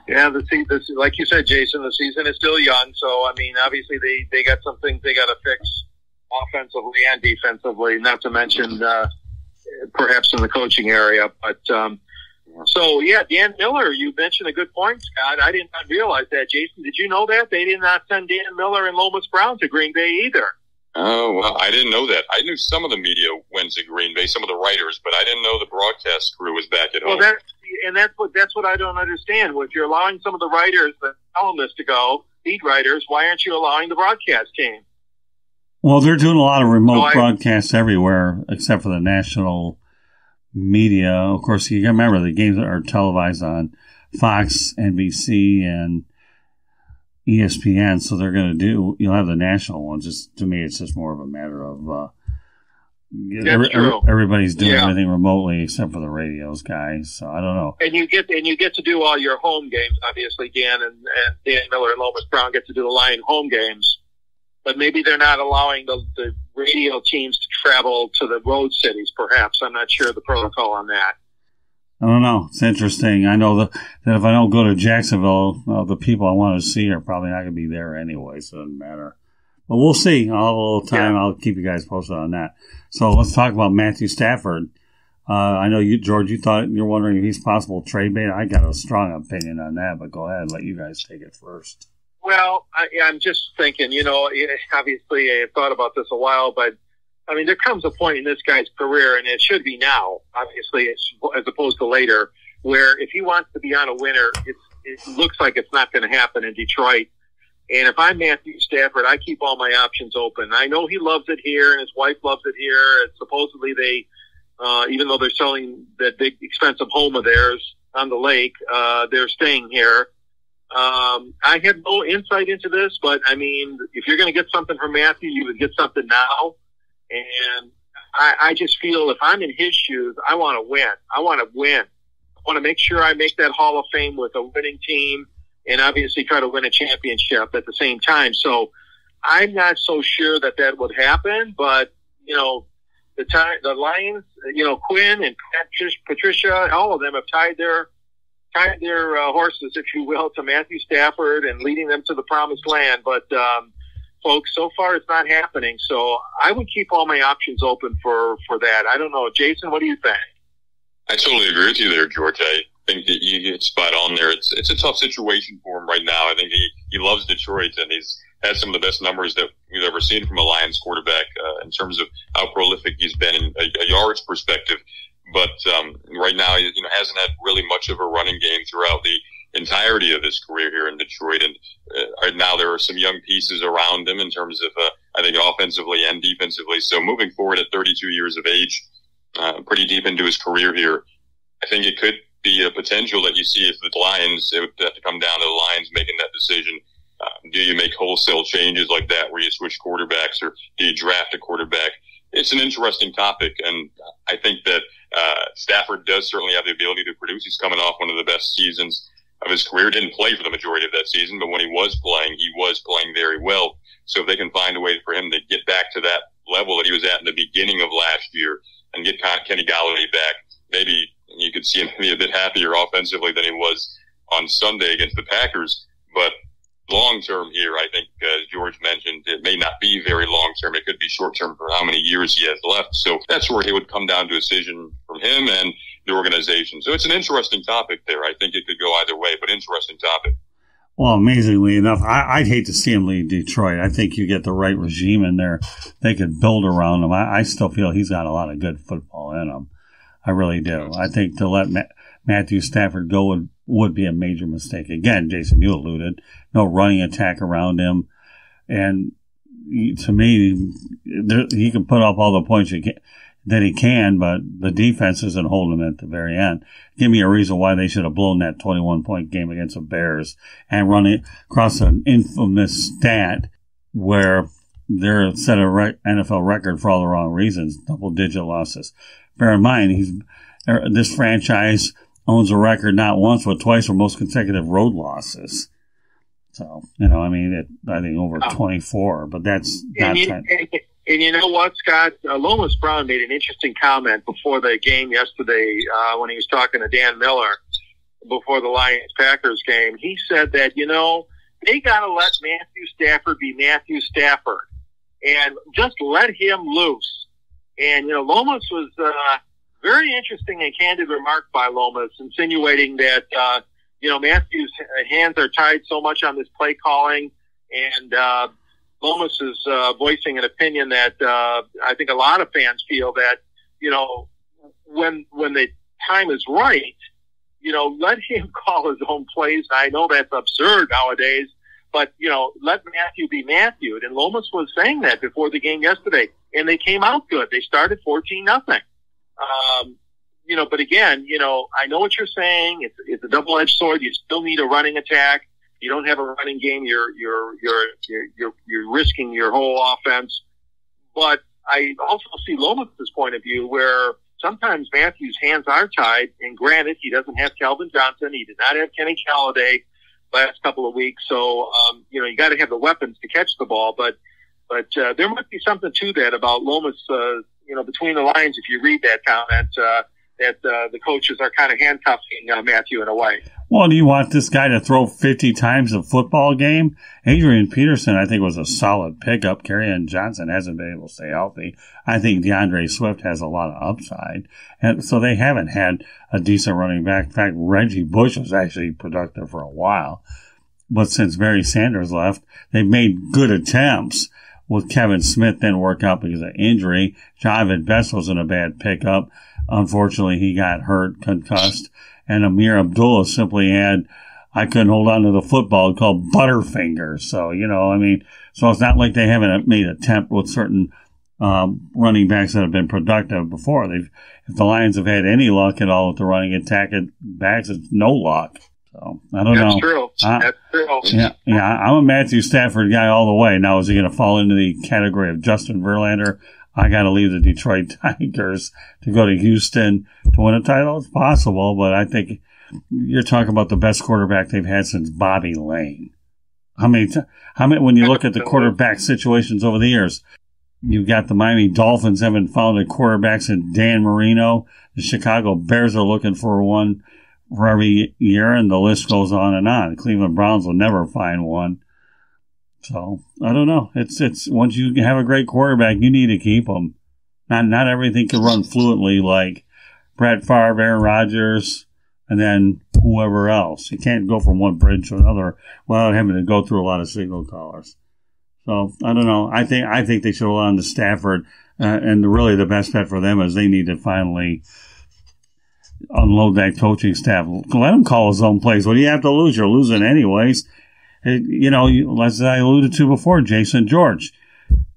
Yeah, like you said, Jason, the season is still young. So, I mean, obviously they got some things they got to fix offensively and defensively, not to mention perhaps in the coaching area. But Dan Miller, you mentioned a good point, Scott. I did not realize that. Jason, did you know that? They did not send Dan Miller and Lomas Brown to Green Bay either. Oh, well, I didn't know that. I knew some of the media went to Green Bay, some of the writers, but I didn't know the broadcast crew was back at home. That's what I don't understand. If you're allowing some of the writers, the columnists to go, beat writers, why aren't you allowing the broadcast team? Well, they're doing a lot of remote broadcasts everywhere except for the national media. Of course, you got to remember the games are televised on Fox, NBC, and ESPN, so you'll have the national ones. Just to me, it's just more of a matter of everybody's doing everything remotely except for the radios guys. So I don't know. And you get to do all your home games. Obviously, Dan and Dan Miller and Lomas Brown get to do the Lion home games, but maybe they're not allowing the radio teams to travel to the road cities. Perhaps I'm not sure of the protocol on that. I don't know. It's interesting. I know that if I don't go to Jacksonville, the people I want to see are probably not going to be there anyway, so it doesn't matter. But we'll see. I'll have a little time. Yeah. I'll keep you guys posted on that. So let's talk about Matthew Stafford. I know you, George, you're wondering if he's possible trade bait. I got a strong opinion on that, but go ahead and let you guys take it first. Well, I'm just thinking, obviously I thought about this a while, but I mean, there comes a point in this guy's career, and it should be now, obviously, as opposed to later, where if he wants to be on a winner, it looks like it's not going to happen in Detroit. And if I'm Matthew Stafford, I keep all my options open. I know he loves it here, and his wife loves it here. And supposedly they, even though they're selling that big, expensive home of theirs on the lake, they're staying here. I have no insight into this, but I mean, if you're going to get something from Matthew, you would get something now. And I just feel if I'm in his shoes, I want to win. I want to make sure I make that Hall of Fame with a winning team and obviously try to win a championship at the same time. So I'm not so sure that would happen, but, the Lions, Quinn and Patricia, all of them have tied their tied their horses, if you will, to Matthew Stafford and leading them to the promised land. But, folks, so far it's not happening. So I would keep all my options open for that. I don't know. Jason, what do you think? I totally agree with you there, George. I think that you get spot on there. It's a tough situation for him right now. I think he loves Detroit, and he's had some of the best numbers that we've ever seen from a Lions quarterback in terms of how prolific he's been in a yards perspective. But right now, he hasn't had really much of a running game throughout the entirety of his career here in Detroit. And right now, there are some young pieces around him in terms of, I think, offensively and defensively. So moving forward at 32 years of age, pretty deep into his career here, I think it could be a potential that you see if the Lions, it would have to come down to the Lions making that decision. Do you make wholesale changes like that where you switch quarterbacks, or do you draft a quarterback? It's an interesting topic, and I think that Stafford does certainly have the ability to produce. He's coming off one of the best seasons of his career. Didn't play for the majority of that season, but when he was playing very well. So if they can find a way for him to get back to that level that he was at in the beginning of last year and get Kenny Golladay back, maybe you could see him be a bit happier offensively than he was on Sunday against the Packers. But long term here, I think, as George mentioned, it may not be very long term. It could be short term for how many years he has left. So that's where it would come down to a decision from him and the organization. So it's an interesting topic there. I think it could go either way, but interesting topic. Well, amazingly enough, I'd hate to see him leave Detroit. I think you get the right regime in there, they could build around him. I still feel he's got a lot of good football in him. I really do. I think to let Matthew Stafford go would be a major mistake. Again, Jason, you alluded, no running attack around him. And to me, he can put up all the points that he can, but the defense isn't holding him at the very end. Give me a reason why they should have blown that 21-point game against the Bears and run it across an infamous stat where they're set a NFL record for all the wrong reasons, double-digit losses. Bear in mind, this franchise owns a record not once but twice for most consecutive road losses. So, I think over 24, but that's not And you know what, Scott? Lomas Brown made an interesting comment before the game yesterday when he was talking to Dan Miller before the Lions-Packers game. He said that, they got to let Matthew Stafford be Matthew Stafford and just let him loose. And, Lomas was very interesting and candid remark by Lomas, insinuating that, Matthew's hands are tied so much on this play calling, and Lomas is voicing an opinion that I think a lot of fans feel that, when the time is right, let him call his own plays. I know that's absurd nowadays, but, let Matthew be Matthew. And Lomas was saying that before the game yesterday, and they came out good. They started 14-0. But again, I know what you're saying. It's a double-edged sword. You still need a running attack. You don't have a running game. You're risking your whole offense. But I also see Lomas' point of view where sometimes Matthew's hands are tied. And granted, he doesn't have Calvin Johnson. He did not have Kenny Golladay last couple of weeks. So, you got to have the weapons to catch the ball. But there might be something to that about Lomas, between the lines, if you read that comment, that the coaches are kind of handcuffing Matthew in a way. Well, do you want this guy to throw 50 times a football game? Adrian Peterson, I think, was a solid pickup. Kerryon Johnson hasn't been able to stay healthy. I think DeAndre Swift has a lot of upside. And so they haven't had a decent running back. In fact, Reggie Bush was actually productive for a while. But since Barry Sanders left, they've made good attempts. With Kevin Smith didn't work out because of injury. Javid Best wasn't a bad pickup. Unfortunately, he got hurt, concussed. And Amir Abdullah simply had, I couldn't hold on to the football, called Butterfingers. So, so it's not like they haven't made an attempt with certain running backs that have been productive before. If the Lions have had any luck at all with the running attack at backs, it's no luck. So, I don't know. That's true. Yeah, I'm a Matthew Stafford guy all the way. Now, is he going to fall into the category of Justin Verlander? I got to leave the Detroit Tigers to go to Houston to win a title. It's possible, but I think you're talking about the best quarterback they've had since Bobby Lane. How many, when you look at the quarterback situations over the years, you've got the Miami Dolphins haven't found a quarterback since Dan Marino. The Chicago Bears are looking for one. for every year, and the list goes on and on. The Cleveland Browns will never find one. So I don't know. It's once you have a great quarterback, you need to keep them. Not everything can run fluently like Brett Favre, Aaron Rodgers, and then whoever else. You can't go from one bridge to another without having to go through a lot of signal callers. So I don't know. I think they should allow on to Stafford, and really the best bet for them is they need to finally unload that coaching staff. Let him call his own plays. What do you have to lose? You're losing anyways. As I alluded to before, Jason George.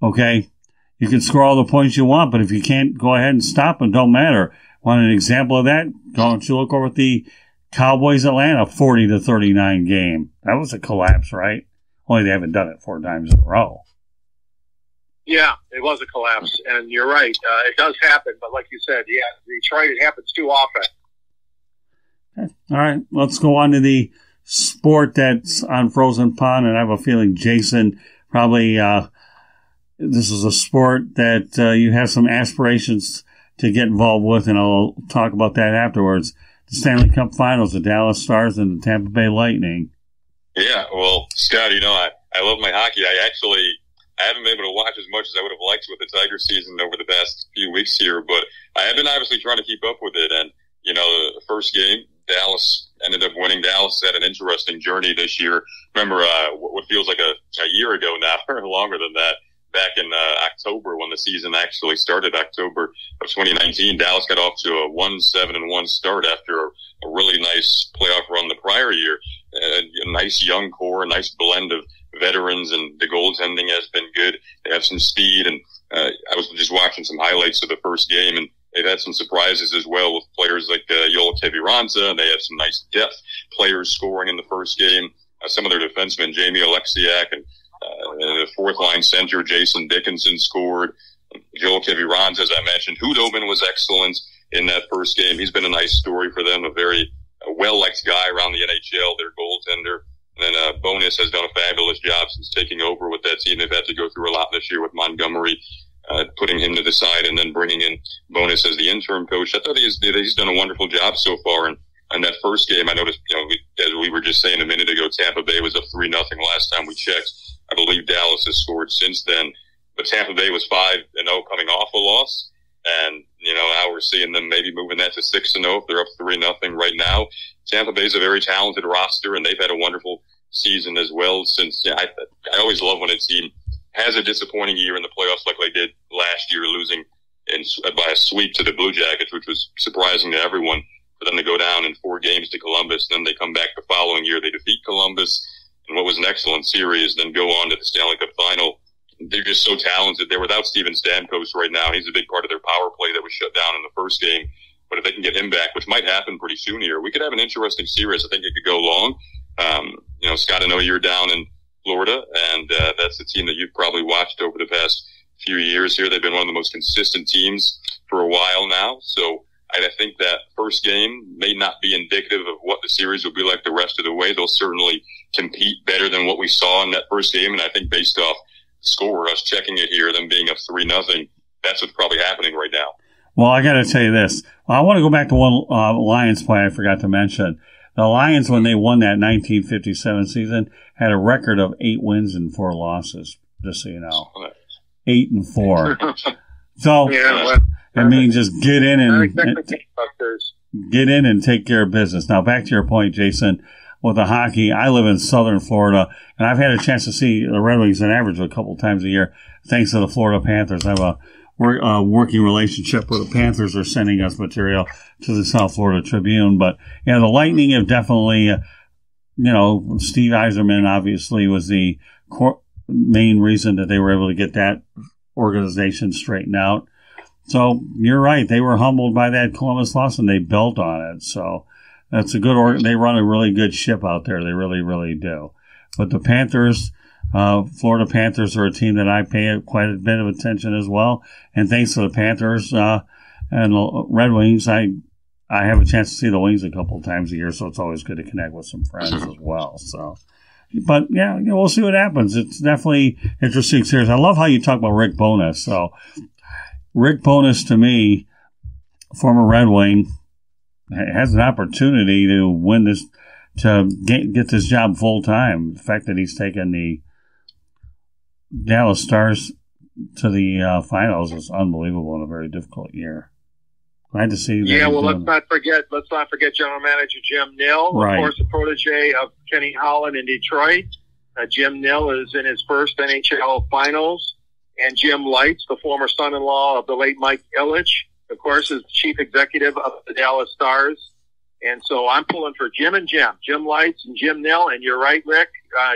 Okay, you can score all the points you want, but if you can't go ahead and stop them, don't matter. Want an example of that? Don't you look over at the Cowboys Atlanta 40-39 game? That was a collapse, right? Only they haven't done it 4 times in a row. Yeah, it was a collapse, and you're right. It does happen, but like you said, yeah, Detroit, it happens too often. Okay. All right, let's go on to the sport that's on Frozen Pond, and I have a feeling Jason probably this is a sport that you have some aspirations to get involved with, and I'll talk about that afterwards. The Stanley Cup Finals, the Dallas Stars and the Tampa Bay Lightning. Yeah, well, Scott, I love my hockey. I haven't been able to watch as much as I would have liked with the Tiger season over the past few weeks here, but I have been obviously trying to keep up with it. And, the first game, Dallas ended up winning. Dallas had an interesting journey this year. Remember, what feels like a year ago now, or longer than that, back in October when the season actually started, October of 2019, Dallas got off to a 1-7-1 start after a really nice playoff run the prior year. A nice young core, a nice blend of veterans, and the goaltending has been good. They have some speed, and I was just watching some highlights of the first game, and they've had some surprises as well with players like Joel Kiviranta, and they have some nice depth players scoring in the first game. Some of their defensemen, Jamie Alexiak, and the fourth-line center, Jason Dickinson, scored. Joel Kiviranta, as I mentioned. Hudobin was excellent in that first game. He's been a nice story for them, a very well-liked guy around the NHL, their goaltender. And then Bonus has done a fabulous job since taking over with that team. They've had to go through a lot this year with Montgomery, putting him to the side and then bringing in Bonus as the interim coach. I thought he's done a wonderful job so far. And that first game, I noticed, as we were just saying a minute ago, Tampa Bay was up 3-0 last time we checked. I believe Dallas has scored since then. But Tampa Bay was 5-0 coming off a loss. And, now we're seeing them maybe moving that to 6-0 if they're up 3-0 right now. Tampa Bay's a very talented roster, and they've had a wonderful season as well since I always love when a team has a disappointing year in the playoffs like they did last year, losing by a sweep to the Blue Jackets, which was surprising to everyone, for them to go down in 4 games to Columbus. And then they come back the following year. They defeat Columbus in what was an excellent series, then go on to the Stanley Cup Final. They're just so talented. They're without Steven Stamkos right now. He's a big part of their power play that was shut down in the first game. But if they can get him back, which might happen pretty soon here, we could have an interesting series. I think it could go long. Scott, I know you're down in Florida, and that's the team that you've probably watched over the past few years here. They've been one of the most consistent teams for a while now. So I think that first game may not be indicative of what the series will be like the rest of the way. They'll certainly compete better than what we saw in that first game. And I think based off score, us checking it here, them being up 3-0, that's what's probably happening right now. Well, I got to tell you this. I want to go back to one Lions play I forgot to mention. The Lions, when they won that 1957 season, had a record of 8 wins and 4 losses, just so you know. 8-4. So, I mean, just get in and take care of business. Now, back to your point, Jason, with the hockey. I live in southern Florida, and I've had a chance to see the Red Wings on average a couple times a year, thanks to the Florida Panthers. I have a working relationship where the Panthers are sending us material to the South Florida Tribune. But, the Lightning have definitely, Steve Yzerman obviously was the main reason that they were able to get that organization straightened out. So you're right. They were humbled by that Columbus loss, and they built on it. So that's a good they run a really good ship out there. They really, really do. But the Panthers, Florida Panthers, are a team that I pay quite a bit of attention as well. And thanks to the Panthers and the Red Wings, I have a chance to see the Wings a couple of times a year, so it's always good to connect with some friends as well. So, but we'll see what happens. It's definitely interesting series. I love how you talk about Rick Bowness. So, Rick Bowness, to me, former Red Wing, has an opportunity to win this, to get this job full time. The fact that he's taken the Dallas Stars to the finals is unbelievable in a very difficult year. Glad to see that. Yeah, well, let's not forget General Manager Jim Nill, right. Of course, a protege of Kenny Holland in Detroit. Jim Nill is in his first NHL finals, and Jim Lights, the former son-in-law of the late Mike Ilitch, of course, is chief executive of the Dallas Stars. And so I'm pulling for Jim and Jim Lights and Jim Nill. And you're right, Rick.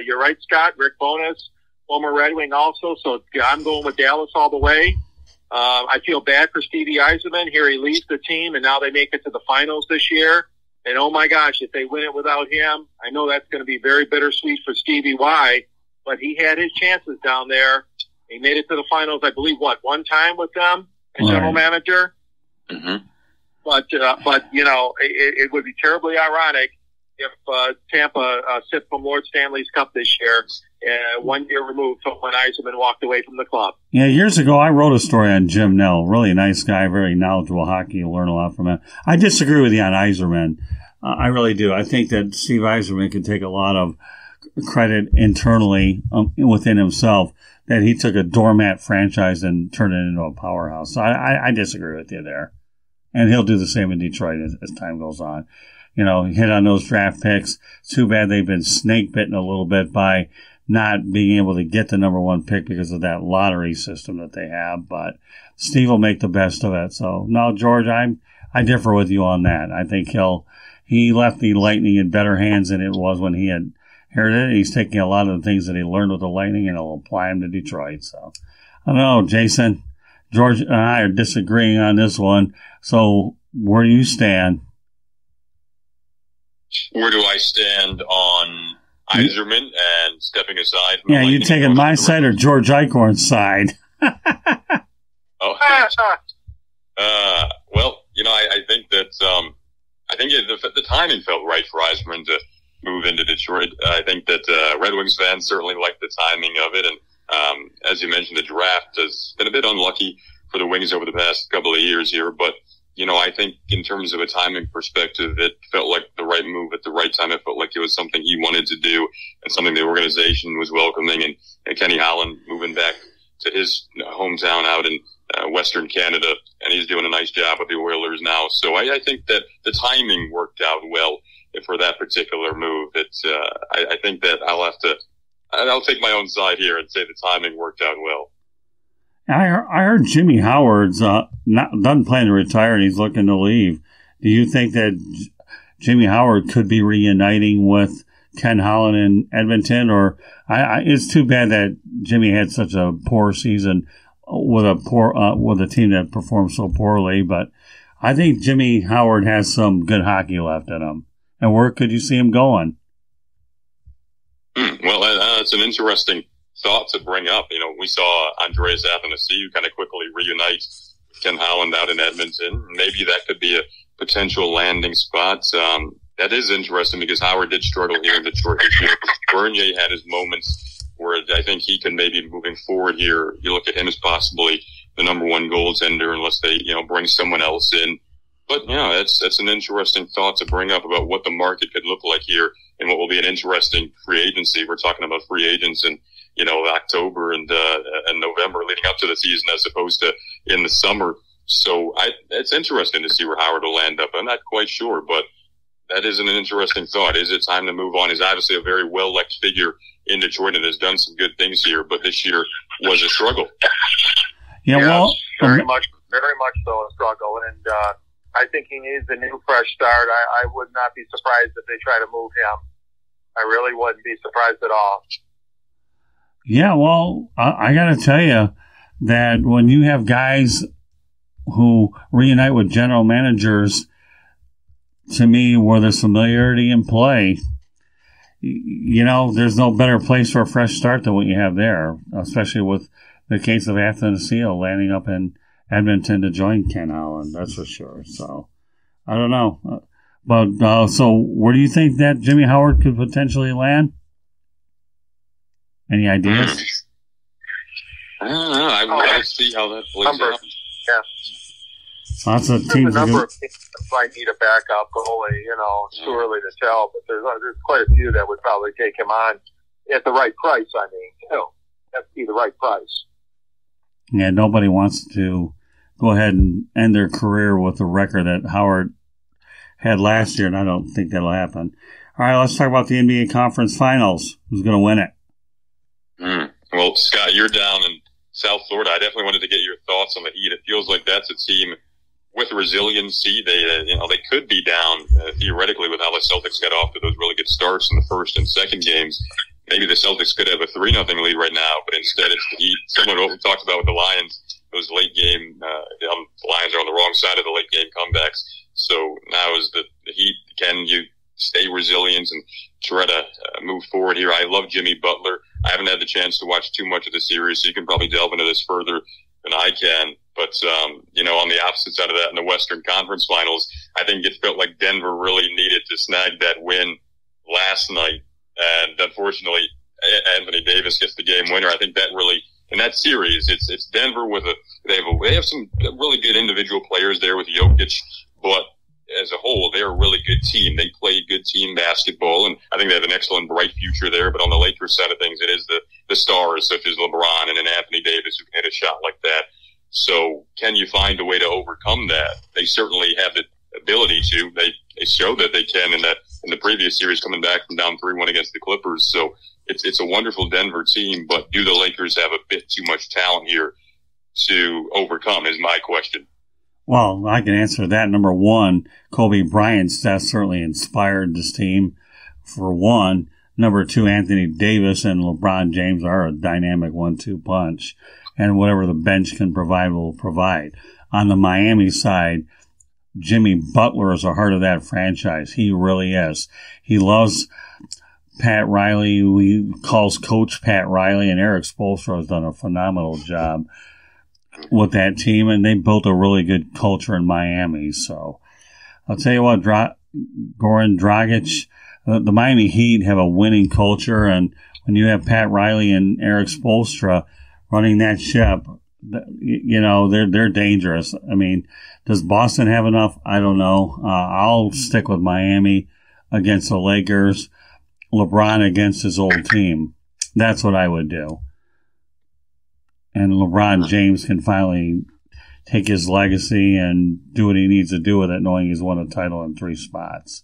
You're right, Scott. Rick Bowness, former Red Wing also. So I'm going with Dallas all the way. I feel bad for Stevie Yzerman. Here he leads the team, and now they make it to the finals this year. And, oh, my gosh, if they win it without him, I know that's going to be very bittersweet for Stevie Y. But he had his chances down there. He made it to the finals, I believe, one time with them as general manager? Mm-hmm. But you know, it would be terribly ironic if Tampa sipped from Lord Stanley's Cup this year, 1 year removed from when Yzerman walked away from the club. Yeah, years ago I wrote a story on Jim Nill. Really nice guy, very knowledgeable hockey. You'll learn a lot from him. I disagree with you on Yzerman. I really do. I think that Steve Yzerman can take a lot of credit internally within himself that he took a doormat franchise and turned it into a powerhouse. So I disagree with you there. And he'll do the same in Detroit as time goes on. You know, hit on those draft picks. It's too bad they've been snake bitten a little bit by not being able to get the number one pick because of that lottery system that they have. But Steve will make the best of it. So, no, George, I differ with you on that. I think he left the Lightning in better hands than it was when he had inherited it. He's taking a lot of the things that he learned with the Lightning and he'll apply them to Detroit. So, I don't know, Jason. George and I are disagreeing on this one. So, where do you stand? Where do I stand on Yzerman and stepping aside? From you taking my side or George Eichorn's side? Oh, well, you know, I think that the timing felt right for Yzerman to move into Detroit. I think that Red Wings fans certainly like the timing of it, and as you mentioned, the draft has been a bit unlucky for the Wings over the past couple of years here, but you know, I think in terms of a timing perspective, it felt like the right move at the right time. It felt like it was something he wanted to do and something the organization was welcoming. And Kenny Holland moving back to his hometown out in Western Canada, and he's doing a nice job with the Oilers now. So I think that the timing worked out well for that particular move. I think that I'll take my own side here and say the timing worked out well. I heard Jimmy Howard's doesn't plan to retire and he's looking to leave. Do you think that Jimmy Howard could be reuniting with Ken Holland in Edmonton? Or it's too bad that Jimmy had such a poor season with a team that performed so poorly. But I think Jimmy Howard has some good hockey left in him. And where could you see him going? Well, that's an interesting thought to bring up. You know, we saw Andreas Athanasiou kind of quickly reunite Ken Holland out in Edmonton. Maybe that could be a potential landing spot. That is interesting because Howard did struggle here in Detroit this year. Bernier had his moments where I think he can maybe moving forward here. You look at him as possibly the number one goaltender unless they, bring someone else in. But, that's an interesting thought to bring up about what the market could look like here and what will be an interesting free agency. We're talking about free agents in October and November leading up to the season as opposed to in the summer. So it's interesting to see where Howard will end up. I'm not quite sure, but that is an interesting thought. Is it time to move on? He's obviously a very well-liked figure in Detroit and has done some good things here, but this year was a struggle. Yeah, well, very much so a struggle. And I think he needs a new fresh start. I would not be surprised if they try to move him. I really wouldn't be surprised at all. Yeah, well, I got to tell you that when you have guys who reunite with general managers, to me, where there's familiarity in play, there's no better place for a fresh start than what you have there, especially with the case of Athanasiou landing up in Edmonton to join Ken Holland, that's for sure. So, I don't know. But, so where do you think that Jimmy Howard could potentially land? Any ideas? I don't know. I see how that plays out. Yeah. Lots of There's teams. a number of teams that might need a backup goalie. It's too early to tell, but there's quite a few that would probably take him on at the right price. That's be the right price. Yeah, nobody wants to go ahead and end their career with the record that Howard had last year, and I don't think that'll happen. All right, let's talk about the NBA Conference Finals. Who's going to win it? Well, Scott, you're down in South Florida. I definitely wanted to get your thoughts on the Heat. It feels like that's a team with resiliency. They could be down theoretically with how the Celtics got off to those really good starts in the first and second games. Maybe the Celtics could have a 3-0 lead right now, but instead it's the Heat. Similar to what we talked about with the Lions, those late game, the Lions are on the wrong side of the late game comebacks. So now is the Heat, can you stay resilient and try to move forward here? I love Jimmy Butler. I haven't had the chance to watch too much of the series, so you can probably delve into this further than I can. But, on the opposite side of that, in the Western Conference Finals, I think it felt like Denver really needed to snag that win last night. And unfortunately, Anthony Davis gets the game winner. I think that really, in that series, it's Denver they have some really good individual players there with Jokic, but as a whole, they're a really good team. They play good team basketball, and I think they have an excellent, bright future there. But on the Lakers side of things, it is the stars such as LeBron and then Anthony Davis who can hit a shot like that. So can you find a way to overcome that? They certainly have the ability to. They show that they can in the previous series coming back from down 3-1 against the Clippers. So it's a wonderful Denver team, but do the Lakers have a bit too much talent here to overcome is my question. Well, I can answer that. Number one, Kobe Bryant's death certainly inspired this team, for one. Number two, Anthony Davis and LeBron James are a dynamic 1-2 punch, and whatever the bench can provide will provide. On the Miami side, Jimmy Butler is the heart of that franchise. He really is. He loves Pat Riley. He calls Coach Pat Riley, and Eric Spoelstra has done a phenomenal job with that team, and they built a really good culture in Miami. So I'll tell you what, Goran Dragic, the Miami Heat have a winning culture, and when you have Pat Riley and Eric Spoelstra running that ship, they're dangerous. I mean, does Boston have enough? I don't know. I'll stick with Miami against the Lakers, LeBron against his old team. That's what I would do. And LeBron James can finally take his legacy and do what he needs to do with it, knowing he's won a title in 3 spots.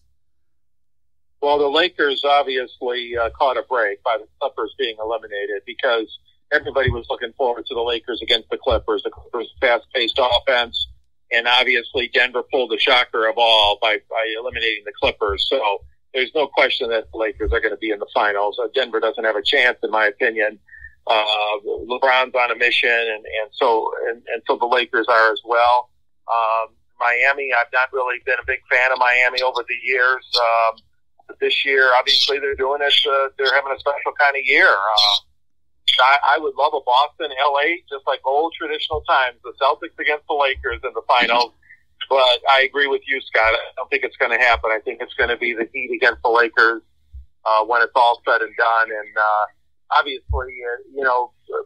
Well, the Lakers obviously caught a break by the Clippers being eliminated because everybody was looking forward to the Lakers against the Clippers. The Clippers' fast-paced offense, and obviously Denver pulled the shocker of all by eliminating the Clippers. So there's no question that the Lakers are going to be in the finals. Denver doesn't have a chance, in my opinion. LeBron's on a mission, and so the Lakers are as well. Miami, I've not really been a big fan of Miami over the years. But this year, obviously, they're doing it. They're having a special kind of year. I would love a Boston, LA, just like old traditional times, the Celtics against the Lakers in the finals. But I agree with you, Scott. I don't think it's going to happen. I think it's going to be the Heat against the Lakers when it's all said and done. And obviously,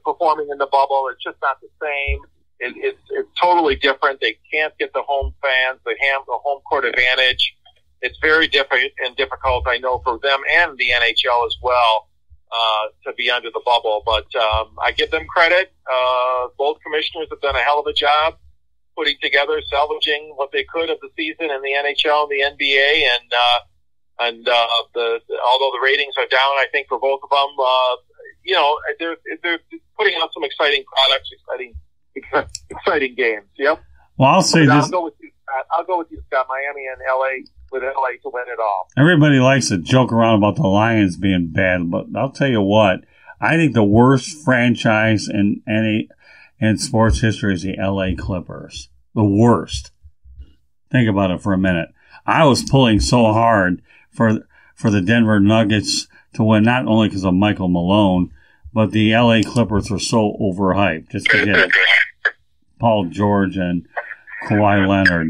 performing in the bubble, it's just not the same. It's totally different. They can't get the home fans. They have the home court advantage. It's very different and difficult, I know, for them and the NHL as well to be under the bubble. But I give them credit. Both commissioners have done a hell of a job putting together, salvaging what they could of the season in the NHL and the NBA. And although the ratings are down, I think for both of them, they're putting out some exciting products, exciting games. Yep. Well, I'll say this. I'll go with you, Scott. Miami and LA, with LA to win it all. Everybody likes to joke around about the Lions being bad, but I'll tell you what. I think the worst franchise in sports history is the LA Clippers. The worst. Think about it for a minute. I was pulling so hard for the Denver Nuggets to win, not only because of Michael Malone, but the LA Clippers were so overhyped just to get Paul George and Kawhi Leonard.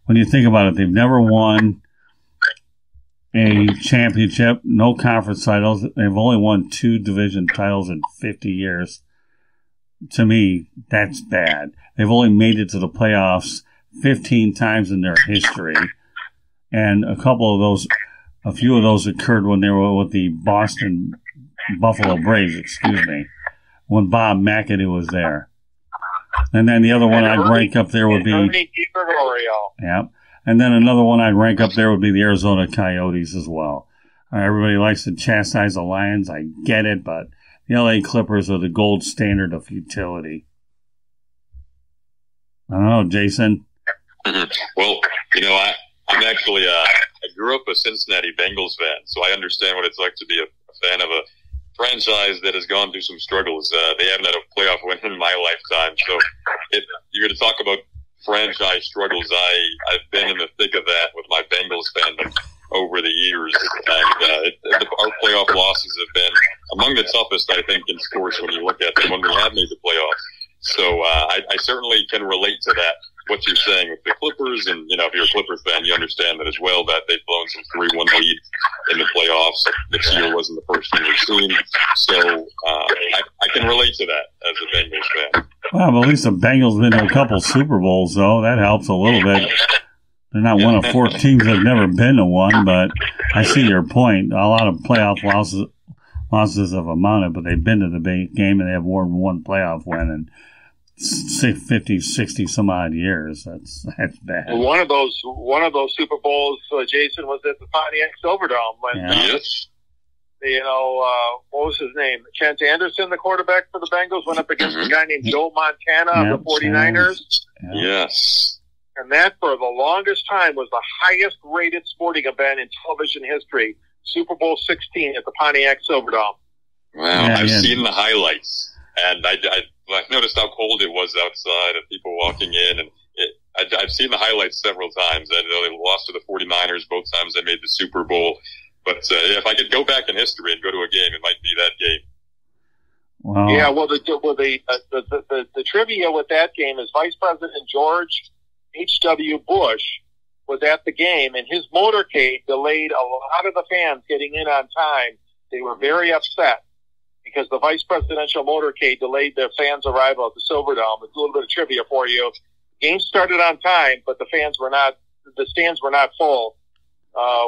When you think about it, they've never won a championship, no conference titles. They've only won 2 division titles in 50 years. To me, that's bad. They've only made it to the playoffs 15 times in their history. And a few of those occurred when they were with the Buffalo Braves, when Bob McAdoo was there. And then the other one I'd rank up there would be... Yeah. And then another one I'd rank up there would be the Arizona Coyotes as well. Everybody likes to chastise the Lions. I get it, but the LA Clippers are the gold standard of futility. I don't know, Jason. Well, I'm actually, I grew up a Cincinnati Bengals fan, so I understand what it's like to be a fan of a franchise that has gone through some struggles. They haven't had a playoff win in my lifetime, so if you're going to talk about franchise struggles, I've been in the thick of that with my Bengals fandom over the years, and our playoff losses have been among the toughest, I think, in sports when you look at them when we have made the playoffs. So I certainly can relate to that, what you're saying with the Clippers, and if you're a Clippers fan, you understand that as well, that they've blown some 3-1 lead in the playoffs. This year wasn't the first year we've seen, so I can relate to that as a Bengals fan. Well, but at least the Bengals been to a couple Super Bowls, though. That helps a little bit. They're not one of 4 teams that have never been to one, but I see your point. A lot of playoff losses have amounted, but they've been to the game and they have won one playoff win in 50, 60 some odd years. That's bad. Well, one of those Super Bowls, Jason, was at the Pontiac Silverdome when what was his name? Kent Anderson, the quarterback for the Bengals, went up against a guy named Joe Montana of the 49ers. Yes. And that, for the longest time, was the highest-rated sporting event in television history. Super Bowl 16 at the Pontiac Silverdome. Wow, I've seen the highlights, and I noticed how cold it was outside and people walking in, and I've seen the highlights several times. I know they lost to the 49ers both times they made the Super Bowl. But if I could go back in history and go to a game, it might be that game. Wow. Yeah, well, the trivia with that game is Vice President George H.W. Bush was at the game, and his motorcade delayed a lot of the fans getting in on time. They were very upset because the vice presidential motorcade delayed their fans' arrival at the Silverdome. It's a little bit of trivia for you. The game started on time, but the stands were not full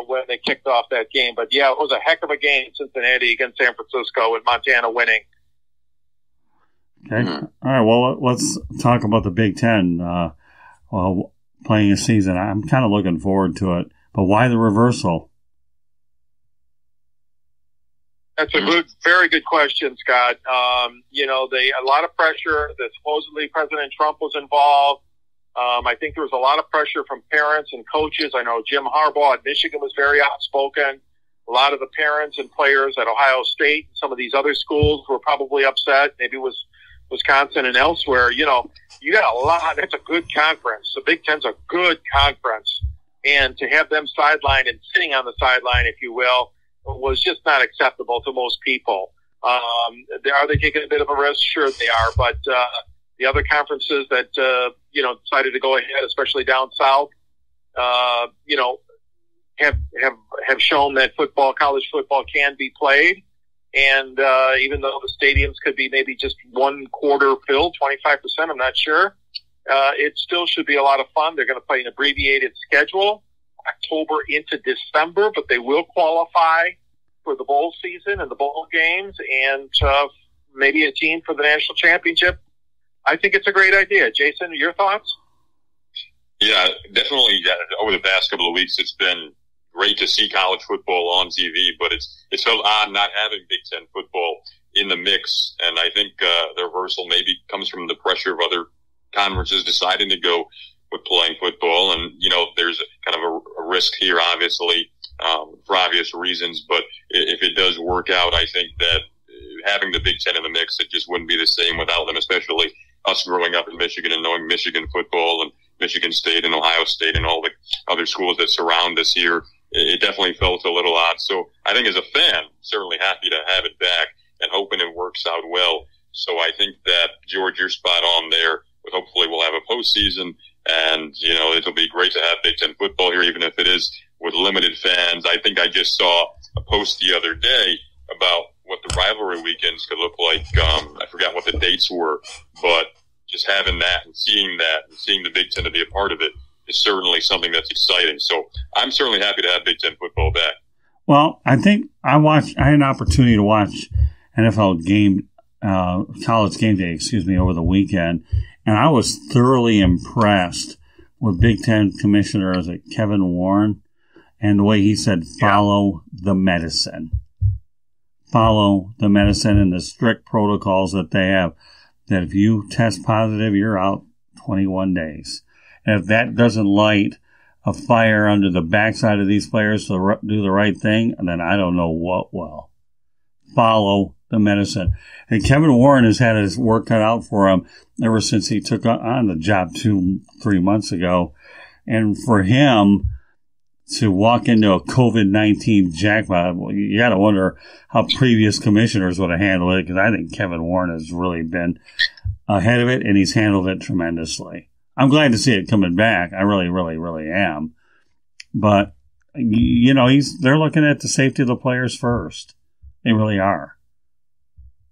when they kicked off that game. But yeah, it was a heck of a game, Cincinnati against San Francisco, with Montana winning. Okay. All right. Well, let's talk about the Big Ten. Playing a season, I'm kind of looking forward to it. But why the reversal? That's a very good question, Scott. A lot of pressure that supposedly President Trump was involved. I think there was a lot of pressure from parents and coaches. I know Jim Harbaugh at Michigan was very outspoken. A lot of the parents and players at Ohio State and some of these other schools were probably upset. Maybe it was Wisconsin and elsewhere. You got a lot. That's a good conference. The Big Ten's a good conference. And to have them sidelined and sitting on the sideline, if you will, was just not acceptable to most people. Are they taking a bit of a risk? Sure they are. But the other conferences that, decided to go ahead, especially down south, have shown that college football can be played. And even though the stadiums could be maybe just 1/4 filled, 25%, I'm not sure, it still should be a lot of fun. They're going to play an abbreviated schedule, October into December, but they will qualify for the bowl season and the bowl games and maybe a team for the national championship. I think it's a great idea. Jason, your thoughts? Yeah, definitely. Over the past couple of weeks, it's been great to see college football on TV, but it's felt odd not having Big Ten football in the mix. And I think the reversal maybe comes from the pressure of other conferences deciding to go with playing football. And, there's kind of a risk here, obviously, for obvious reasons. But if it does work out, I think that having the Big Ten in the mix, it just wouldn't be the same without them, especially us growing up in Michigan and knowing Michigan football and Michigan State and Ohio State and all the other schools that surround us here. It definitely felt a little odd. So I think as a fan, certainly happy to have it back and hoping it works out well. So I think that, George, you're spot on there. But hopefully we'll have a postseason and, it'll be great to have Big Ten football here, even if it is with limited fans. I think I just saw a post the other day about what the rivalry weekends could look like. I forgot what the dates were, but just having that and seeing the Big Ten to be a part of it is certainly something that's exciting. So I'm certainly happy to have Big Ten football back. Well, I think I had an opportunity to watch NFL college game day, over the weekend, and I was thoroughly impressed with Big Ten Commissioner, Kevin Warren, and the way he said, follow the medicine. Follow the medicine and the strict protocols that they have, that if you test positive, you're out 21 days. And if that doesn't light a fire under the backside of these players to do the right thing, then I don't know what will. Follow the medicine. And Kevin Warren has had his work cut out for him ever since he took on the job 2-3 months ago. And for him to walk into a COVID-19 jackpot, well, you got to wonder how previous commissioners would have handled it, because I think Kevin Warren has really been ahead of it, and he's handled it tremendously. I'm glad to see it coming back. I really, really, really am. But, they're looking at the safety of the players first. They really are.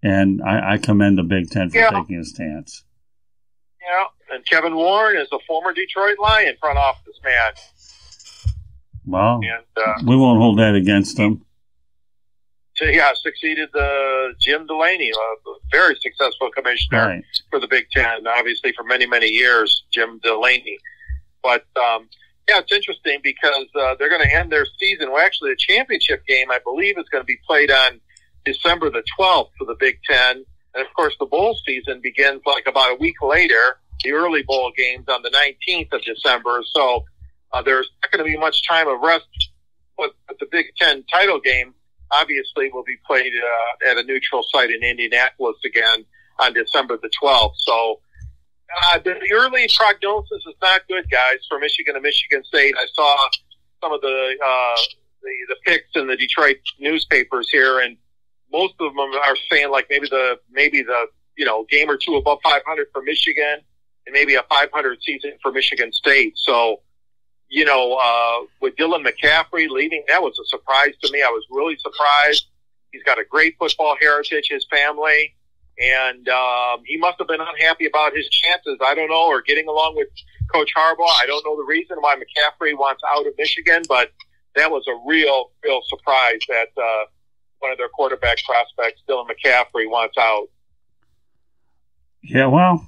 And I commend the Big Ten for taking a stance. Yeah, and Kevin Warren is a former Detroit Lion front office man. Well, we won't hold that against them. Succeeded Jim Delaney, a very successful commissioner for the Big Ten, obviously for many, many years, Jim Delaney. But, it's interesting because they're going to end their season. Well, actually, the championship game, I believe, is going to be played on December the 12th for the Big Ten. And, of course, the bowl season begins like about a week later, the early bowl games on the 19th of December. So there's not going to be much time of rest. But the Big Ten title game obviously will be played at a neutral site in Indianapolis again on December the 12th. So the early prognosis is not good, guys, for Michigan and Michigan State. I saw some of the picks in the Detroit newspapers here, and most of them are saying like maybe the game or two above 500 for Michigan and maybe a 500 season for Michigan State. So, with Dylan McCaffrey leaving, that was a surprise to me. I was really surprised. He's got a great football heritage, his family, and he must have been unhappy about his chances, I don't know, or getting along with Coach Harbaugh. I don't know the reason why McCaffrey wants out of Michigan, but that was a real surprise that one of their quarterback prospects, Dylan McCaffrey, wants out. Yeah, well,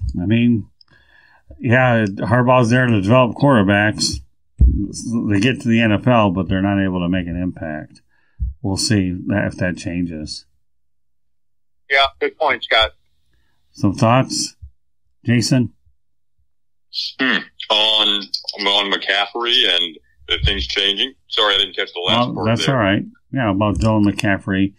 Harbaugh's there to develop quarterbacks. They get to the NFL, but they're not able to make an impact. We'll see if that changes. Yeah, good point, Scott. Some thoughts, Jason? On McCaffrey and the things changing? Sorry, I didn't catch the last part. That's there. All right. Yeah, about Dylan McCaffrey.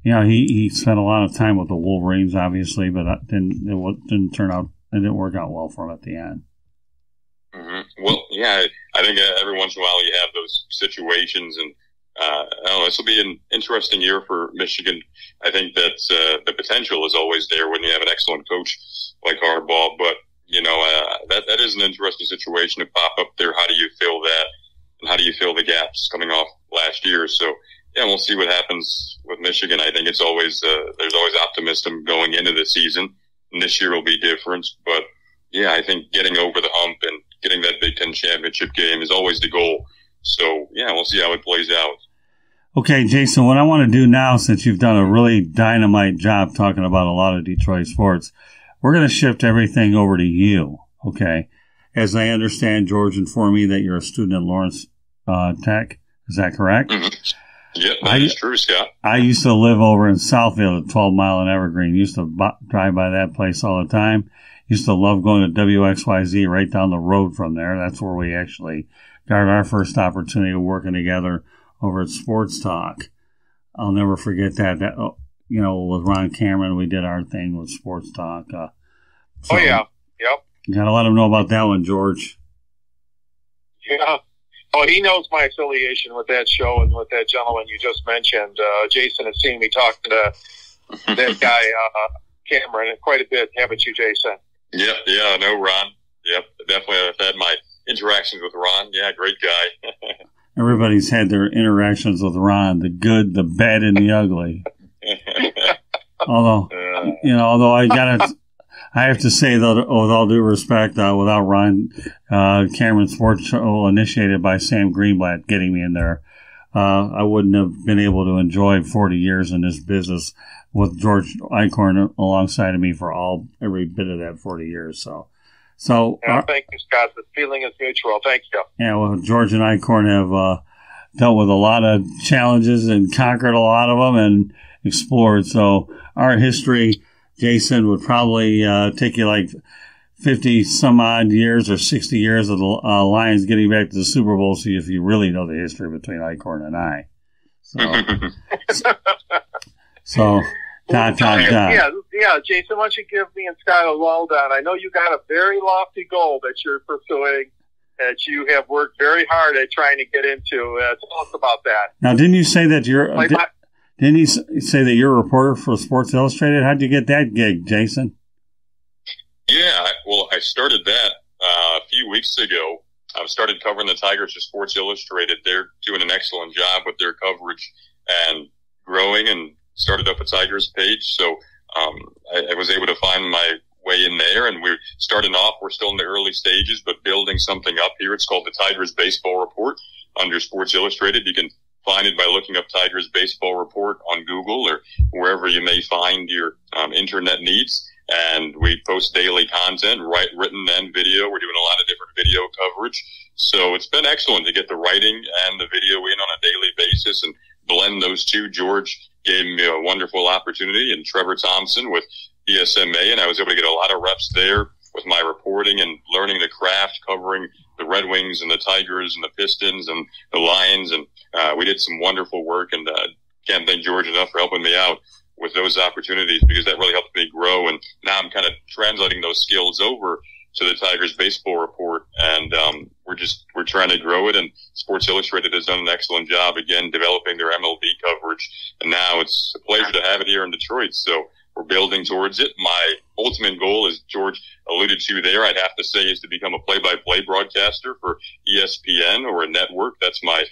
He spent a lot of time with the Wolverines, obviously, but it didn't turn out. It didn't work out well for him at the end. Mm-hmm. Well, yeah, I think every once in a while you have those situations, and I don't know, this will be an interesting year for Michigan. I think that the potential is always there when you have an excellent coach like Harbaugh, but that is an interesting situation to pop up there. How do you fill that, and how do you fill the gaps coming off last year? So, yeah, we'll see what happens with Michigan. I think it's always there's always optimism going into the season, and this year will be different. But yeah, I think getting over the hump and getting that Big Ten championship game is always the goal. So yeah, we'll see how it plays out. Okay, Jason, what I want to do now, since you've done a really dynamite job talking about a lot of Detroit sports, we're going to shift everything over to you. Okay, as I understand, George informed me that you're a student at Lawrence Tech. Is that correct? Mm-hmm. Yeah, that is true, Scott. I used to live over in Southfield at 12 Mile and Evergreen. Used to drive by that place all the time. Used to love going to WXYZ right down the road from there. That's where we actually got our first opportunity of working together over at Sports Talk. I'll never forget that. With Ron Cameron, we did our thing with Sports Talk. Oh, yeah. Yep. You got to let him know about that one, George. Yeah. Oh, he knows my affiliation with that show and with that gentleman you just mentioned. Jason has seen me talk to that guy, Cameron, quite a bit, haven't you, Jason? Yeah, I know Ron. Yep, definitely. I've had my interactions with Ron. Yeah, great guy. Everybody's had their interactions with Ron, the good, the bad, and the ugly. Although I I have to say, though, with all due respect, without Ron Cameron Sports Show, initiated by Sam Greenblatt, getting me in there, I wouldn't have been able to enjoy 40 years in this business with George Eichorn alongside of me for every bit of that 40 years. So thank you, Scott. The feeling is mutual. Thank you. Yeah, well, George and Eichorn have dealt with a lot of challenges and conquered a lot of them and explored. So our history, Jason, would probably take you like 50 some odd years or 60 years of the Lions getting back to the Super Bowl. So if you really know the history between Eichorn and I. So Yeah, Jason, why don't you give me and Scott a lowdown? I know you got a very lofty goal that you're pursuing, that you have worked very hard at trying to get into. Tell us about that. Now, didn't you say that didn't he say that you're a reporter for Sports Illustrated? How'd you get that gig, Jason? Yeah, well, I started that a few weeks ago. I started covering the Tigers for Sports Illustrated. They're doing an excellent job with their coverage and growing, and started up a Tigers page. So I was able to find my way in there, and we're starting off. We're still in the early stages, but building something up here. It's called the Tigers Baseball Report under Sports Illustrated. You can find it by looking up Tigers Baseball Report on Google or wherever you may find your internet needs. And we post daily content, written and video. We're doing a lot of different video coverage. So it's been excellent to get the writing and the video in on a daily basis and blend those two. George gave me a wonderful opportunity, and Trevor Thompson with ESMA, and I was able to get a lot of reps there with my reporting and learning the craft, covering the Red Wings and the Tigers and the Pistons and the Lions. And we did some wonderful work, and can't thank George enough for helping me out with those opportunities, because that really helped me grow. And now I'm kind of translating those skills over to the Tigers Baseball Report, and we're trying to grow it. And Sports Illustrated has done an excellent job, again, developing their MLB coverage. And now it's a pleasure to have it here in Detroit. So we're building towards it. My ultimate goal, as George alluded to there, I'd have to say, is to become a play-by-play broadcaster for ESPN or a network. That's my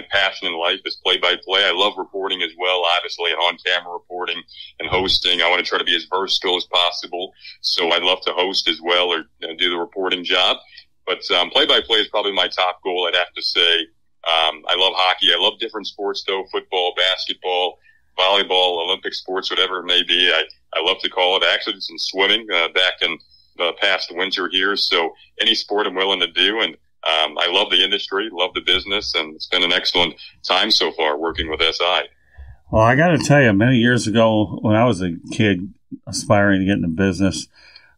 passion in life, is play-by-play. I love reporting as well, obviously, and on-camera reporting and hosting. I want to try to be as versatile as possible. So I'd love to host as well, or do the reporting job. But play-by-play is probably my top goal, I'd have to say. I love hockey. I love different sports, though: football, basketball, volleyball, Olympic sports, whatever it may be. I love to call it. I actually did some swimming back in the past winter here. So any sport I'm willing to do. And I love the industry, love the business, and it's been an excellent time so far working with SI. Well, I got to tell you, many years ago when I was a kid aspiring to get into business,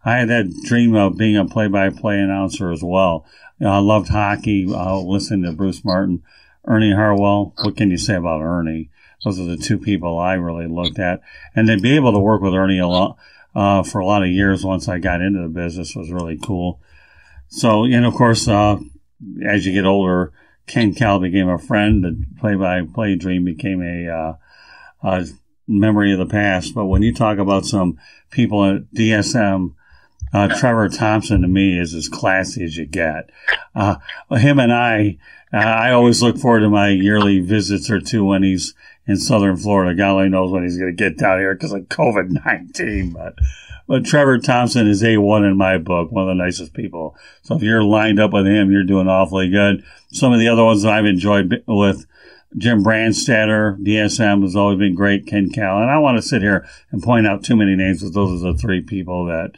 I had that dream of being a play-by-play announcer as well. I loved hockey, listening to Bruce Martin, Ernie Harwell. What can you say about Ernie? Those are the two people I really looked at. And to be able to work with Ernie a lot, for a lot of years once I got into the business was really cool. So, and of course, as you get older, Ken Cal became a friend. The play-by-play dream became a memory of the past. But when you talk about some people at DSM, Trevor Thompson to me is as classy as you get. Him and I always look forward to my yearly visits or two when he's in Southern Florida. God only knows when he's going to get down here because of COVID-19. But Trevor Thompson is A1 in my book, one of the nicest people. So if you're lined up with him, you're doing awfully good. Some of the other ones that I've enjoyed with Jim Brandstatter, DSM has always been great, Ken Cal. And I want to sit here and point out too many names, but those are the three people that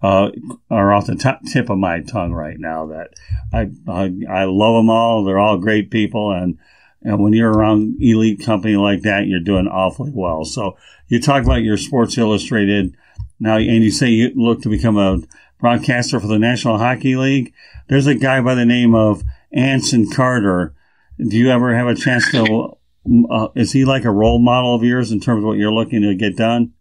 are off the tip of my tongue right now. That I love them all. They're all great people. And when you're around elite company like that, you're doing awfully well. So you talk about your Sports Illustrated now, and you say you look to become a broadcaster for the National Hockey League. There's a guy by the name of Anson Carter. Do you ever have a chance to, is he like a role model of yours in terms of what you're looking to get done?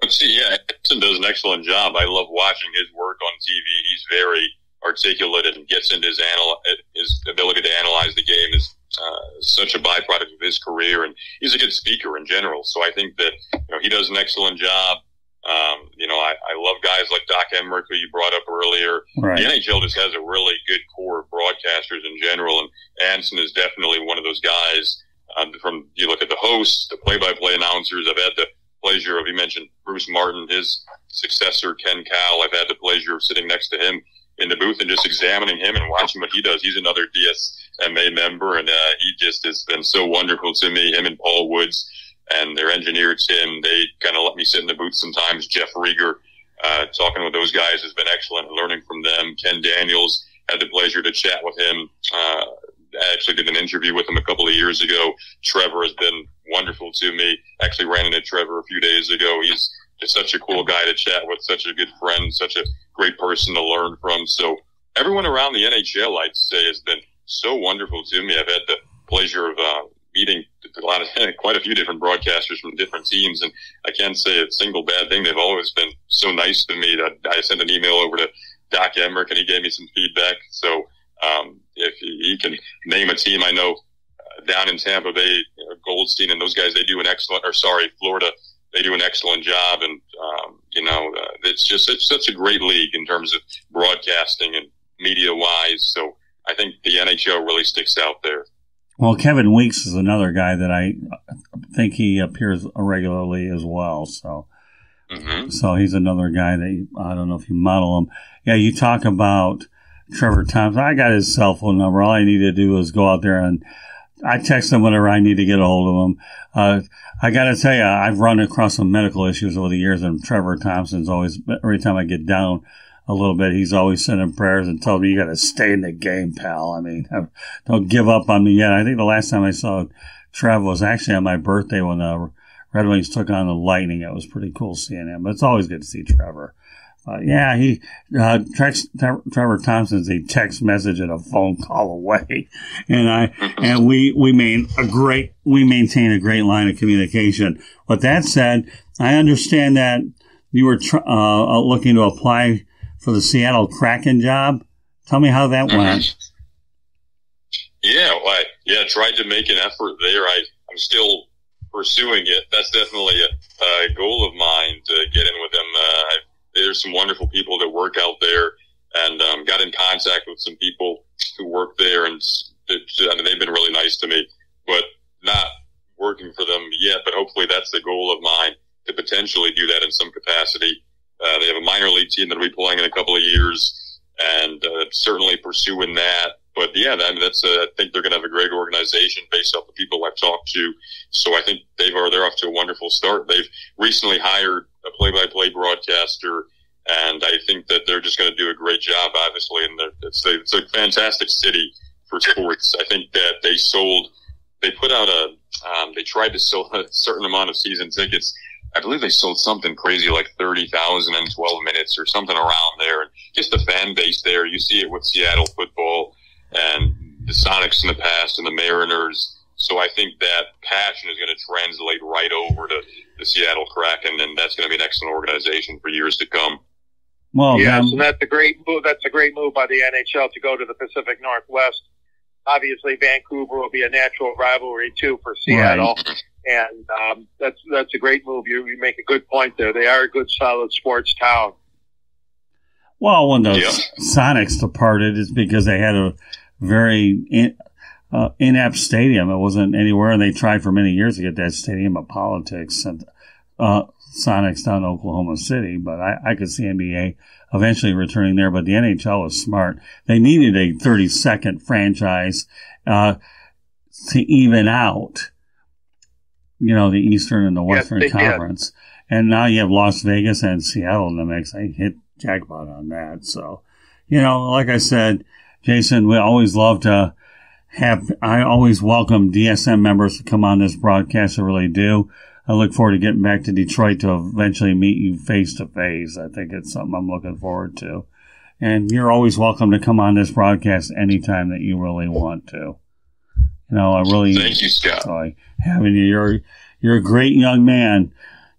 Let's see, yeah, Anson does an excellent job. I love watching his work on TV. He's very articulate and gets into his ability to analyze the game is such a byproduct of his career, and he's a good speaker in general. So I think that he does an excellent job. I love guys like Doc Emmerich, who you brought up earlier. Right. The NHL just has a really good core of broadcasters in general, and Anson is definitely one of those guys. You look at the hosts, the play-by-play announcers. I've had the pleasure of, you mentioned Bruce Martin, his successor, Ken Cowell. I've had the pleasure of sitting next to him in the booth and just examining him and watching what he does. He's another DSMA member, and he just has been so wonderful to me. Him and Paul Woods and their engineer, Tim, they kind of let me sit in the booth sometimes. Jeff Rieger, talking with those guys has been excellent, learning from them. Ken Daniels, had the pleasure to chat with him. I actually did an interview with him a couple of years ago. Trevor has been wonderful to me. Actually ran into Trevor a few days ago. He's just such a cool guy to chat with, such a good friend, such a great person to learn from. So everyone around the NHL, I'd say, has been so wonderful to me. I've had the pleasure of meeting quite a few different broadcasters from different teams, and I can't say a single bad thing. They've always been so nice to me that I sent an email over to Doc Emmerich, and he gave me some feedback. So if he can name a team, I know down in Tampa Bay, Goldstein and those guys, they do an excellent, Florida, they do an excellent job. And, it's such a great league in terms of broadcasting and media wise. So I think the NHL really sticks out there. Well, Kevin Weeks is another guy that I think he appears regularly as well. So, So he's another guy that I don't know if you model him. Yeah, you talk about Trevor Thompson. I got his cell phone number. All I need to do is go out there and I text him whenever I need to get a hold of him. I got to tell you, I've run across some medical issues over the years, and Trevor Thompson's always, every time I get down a little bit, he's always sending prayers and telling me, you got to stay in the game, pal. I mean, don't give up on me yet. I think the last time I saw Trev was actually on my birthday when the Red Wings took on the Lightning. It was pretty cool seeing him, but it's always good to see Trevor. Trevor Thompson's a text message and a phone call away, and we maintain a great line of communication. With that said, I understand that you were looking to apply for the Seattle Kraken job. Tell me how that went. Yeah, I tried to make an effort there. I'm still pursuing it. That's definitely a goal of mine to get in with them. There's some wonderful people that work out there, and got in contact with some people who work there, and they've been really nice to me, but not working for them yet. But hopefully that's the goal of mine, to potentially do that in some capacity. They have a minor league team that will be playing in a couple of years, and certainly pursuing that. But yeah, I think they're going to have a great organization based off the people I've talked to. So I think they're off to a wonderful start. They've recently hired a play-by-play broadcaster, and I think that they're just going to do a great job, obviously. And it's a fantastic city for sports. I think that they tried to sell a certain amount of season tickets. I believe they sold something crazy like 30,000 in 12 minutes or something around there. And just the fan base there. You see it with Seattle football and the Sonics in the past and the Mariners. So I think that passion is going to translate right over to the Seattle Kraken, and that's going to be an excellent organization for years to come. Well, yes, and that's a great move. That's a great move by the NHL to go to the Pacific Northwest. Obviously, Vancouver will be a natural rivalry too for Seattle, right. And that's a great move. You make a good point there. They are a good, solid sports town. Well, when the Sonics departed, it's because they had a very inept stadium. It wasn't anywhere, and they tried for many years to get that stadium of politics and Sonics down to Oklahoma City. But I could see NBA eventually returning there. But the NHL was smart. They needed a 30-second franchise to even out, the Eastern and the Western Conference. Did. And now you have Las Vegas and Seattle in the mix. I hit jackpot on that. So, like I said, Jason, we always love to I always welcome DSM members to come on this broadcast. I really do. I look forward to getting back to Detroit to eventually meet you face to face. I think it's something I'm looking forward to. And you're always welcome to come on this broadcast anytime that you really want to. I really thank you, Scott. Having you. You're a great young man.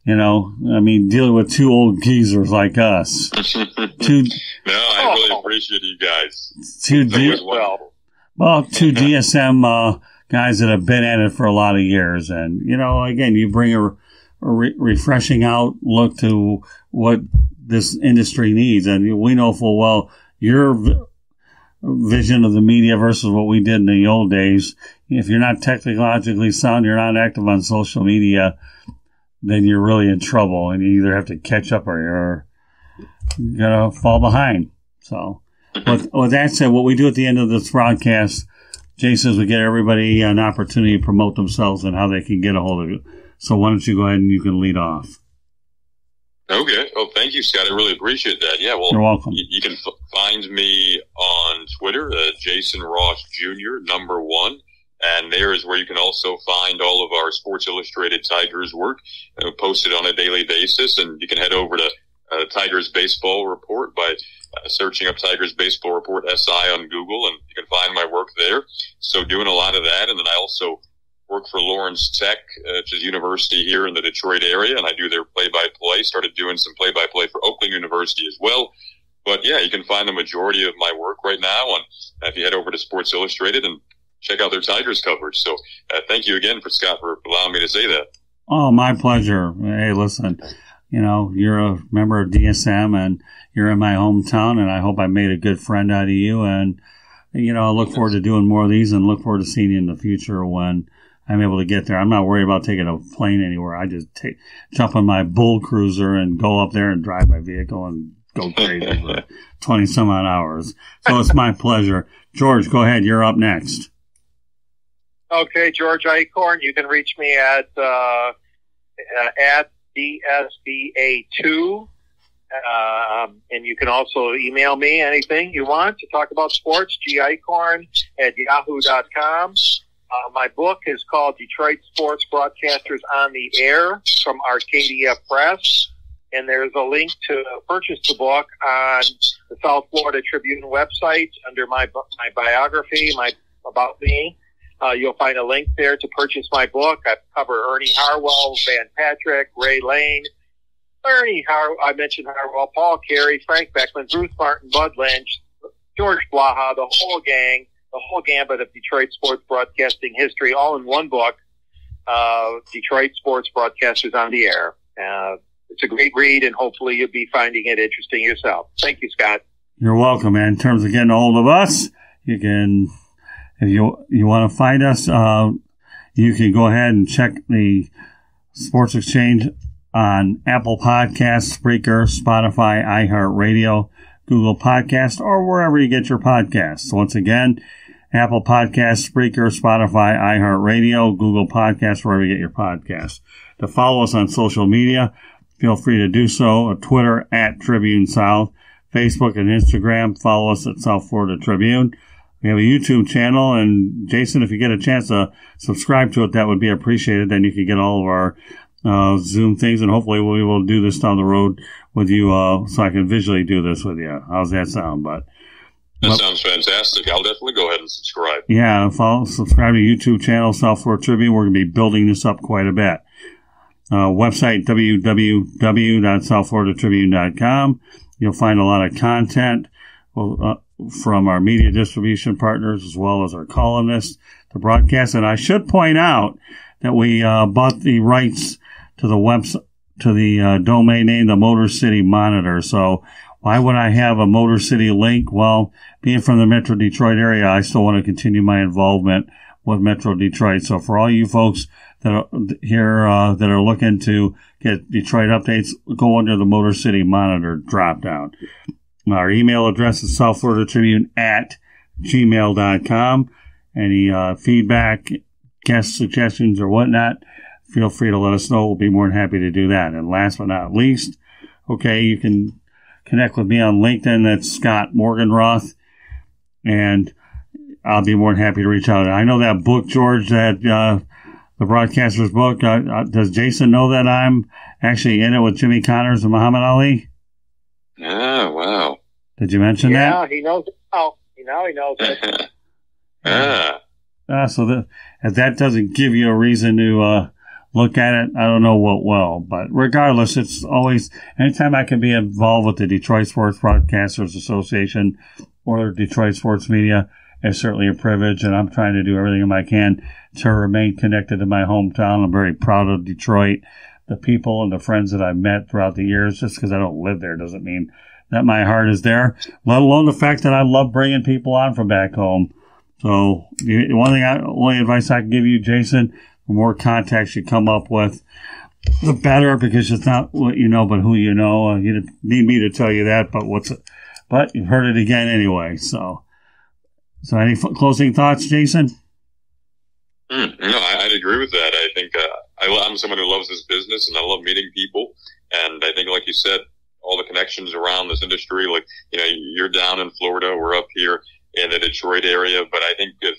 Dealing with two old geezers like us. I really appreciate you guys. Two DSM guys that have been at it for a lot of years. And, again, you bring a refreshing outlook to what this industry needs. And we know full well your vision of the media versus what we did in the old days. If you're not technologically sound, you're not active on social media, then you're really in trouble, and you either have to catch up or you're going to fall behind. So, with that said, what we do at the end of this broadcast, Jason, is we get everybody an opportunity to promote themselves and how they can get a hold of you. So why don't you go ahead and you can lead off. Okay. Well, thank you, Scott. I really appreciate that. Yeah, well, you're welcome. You can find me on Twitter, Jason Ross Jr., #1. And there is where you can also find all of our Sports Illustrated Tigers work posted on a daily basis. And you can head over to Tigers Baseball Report by searching up Tigers Baseball Report SI on Google, and you can find my work there. So doing a lot of that. And then I also work for Lawrence Tech, which is a university here in the Detroit area, and I do their play-by-play. Started doing some play-by-play for Oakland University as well. But yeah, you can find the majority of my work right now. And if you head over to Sports Illustrated and check out their Tigers coverage. So thank you again, Scott, for allowing me to say that. Oh, my pleasure. Hey, listen, you're a member of DSM and you're in my hometown, and I hope I made a good friend out of you. And, I look forward to doing more of these and look forward to seeing you in the future when I'm able to get there. I'm not worried about taking a plane anywhere. I just jump on my Bull Cruiser and go up there and drive my vehicle and go crazy for 20 some odd hours. So it's my pleasure. George, go ahead. You're up next. Okay, George Eichorn. You can reach me at DSBA2. And you can also email me anything you want to talk about sports, gichorn@yahoo.com. My book is called Detroit Sports Broadcasters on the Air from Arcadia Press. And there's a link to purchase the book on the South Florida Tribune website under my biography, about me. You'll find a link there to purchase my book. I cover Ernie Harwell, Van Patrick, Ray Lane, I mentioned Harwell, Paul Carey, Frank Beckman, Bruce Martin, Bud Lynch, George Blaha, the whole gang, the whole gambit of Detroit sports broadcasting history, all in one book, Detroit Sports Broadcasters on the Air. It's a great read, and hopefully you'll be finding it interesting yourself. Thank you, Scott. You're welcome, man. In terms of getting a hold of us, you can, if you want to find us, you can go ahead and check the Sports Exchange on Apple Podcasts, Spreaker, Spotify, iHeartRadio, Google Podcasts, or wherever you get your podcasts. So once again, Apple Podcasts, Spreaker, Spotify, iHeartRadio, Google Podcasts, wherever you get your podcasts. To follow us on social media, feel free to do so. Twitter @Tribune South, Facebook and Instagram. Follow us at South Florida Tribune. We have a YouTube channel, and Jason, if you get a chance to subscribe to it, that would be appreciated. Then you can get all of our Zoom things, and hopefully we will do this down the road with you, so I can visually do this with you. How's that sound? That sounds fantastic. I'll definitely go ahead and subscribe. Yeah, subscribe to YouTube channel, South Florida Tribune. We're going to be building this up quite a bit. Website, www.southfloridatribune.com. You'll find a lot of content from our media distribution partners as well as our columnists to broadcast. And I should point out that we bought the rights to the website, to the domain name, the Motor City Monitor. So why would I have a Motor City link? Well, being from the Metro Detroit area, I still want to continue my involvement with Metro Detroit. So for all you folks that are here that are looking to get Detroit updates, go under the Motor City Monitor drop down. Our email address is southfloridatribune@gmail.com. Any feedback, guest suggestions, or whatnot, feel free to let us know. We'll be more than happy to do that. And last but not least, you can connect with me on LinkedIn. That's Scott Morganroth, and I'll be more than happy to reach out. I know that book, George, that the broadcaster's book. Does Jason know that I'm actually in it with Jimmy Connors and Muhammad Ali? Oh, wow. Did you mention that? Yeah, he knows it. Oh, now he knows it. So if that doesn't give you a reason to look at it, I don't know what will. But regardless, it's always, anytime I can be involved with the Detroit Sports Broadcasters Association or Detroit Sports Media, it's certainly a privilege, and I'm trying to do everything I can to remain connected to my hometown. I'm very proud of Detroit. The people and the friends that I've met throughout the years, just because I don't live there doesn't mean that my heart is there, let alone the fact that I love bringing people on from back home. So only advice I can give you, Jason, the more contacts you come up with, the better, because it's not what you know, but who you know. You didn't need me to tell you that, but you've heard it again anyway. So any closing thoughts, Jason? No, I'd agree with that. I think I'm someone who loves this business, and I love meeting people. And I think, like you said, all the connections around this industry, like, you're down in Florida, we're up here in the Detroit area. But I think if,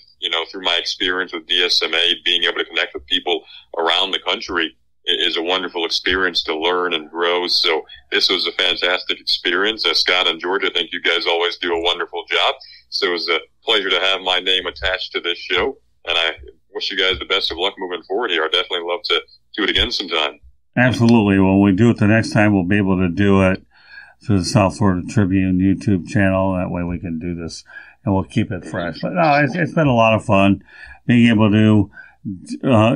through my experience with DSMA, being able to connect with people around the country is a wonderful experience to learn and grow. So this was a fantastic experience. Scott and George, I think you guys always do a wonderful job. So it was a pleasure to have my name attached to this show. And I wish you guys the best of luck moving forward here. I'd definitely love to do it again sometime. Absolutely. When we do it the next time, we'll be able to do it through the South Florida Tribune YouTube channel. That way we can do this and we'll keep it fresh. But no, it's been a lot of fun being able to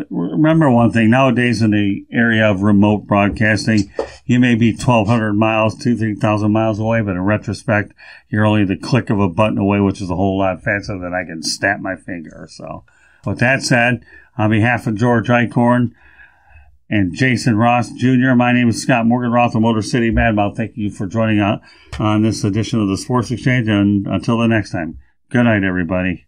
remember one thing. Nowadays, in the area of remote broadcasting, you may be 1,200 miles, 3,000 miles away, but in retrospect, you're only the click of a button away, which is a whole lot faster than I can snap my finger. So with that said, on behalf of George Eichorn and Jason Ross Jr., my name is Scott Morgenroth of Motor City Madmouth. Thank you for joining on this edition of the Sports Exchange, and until the next time, good night, everybody.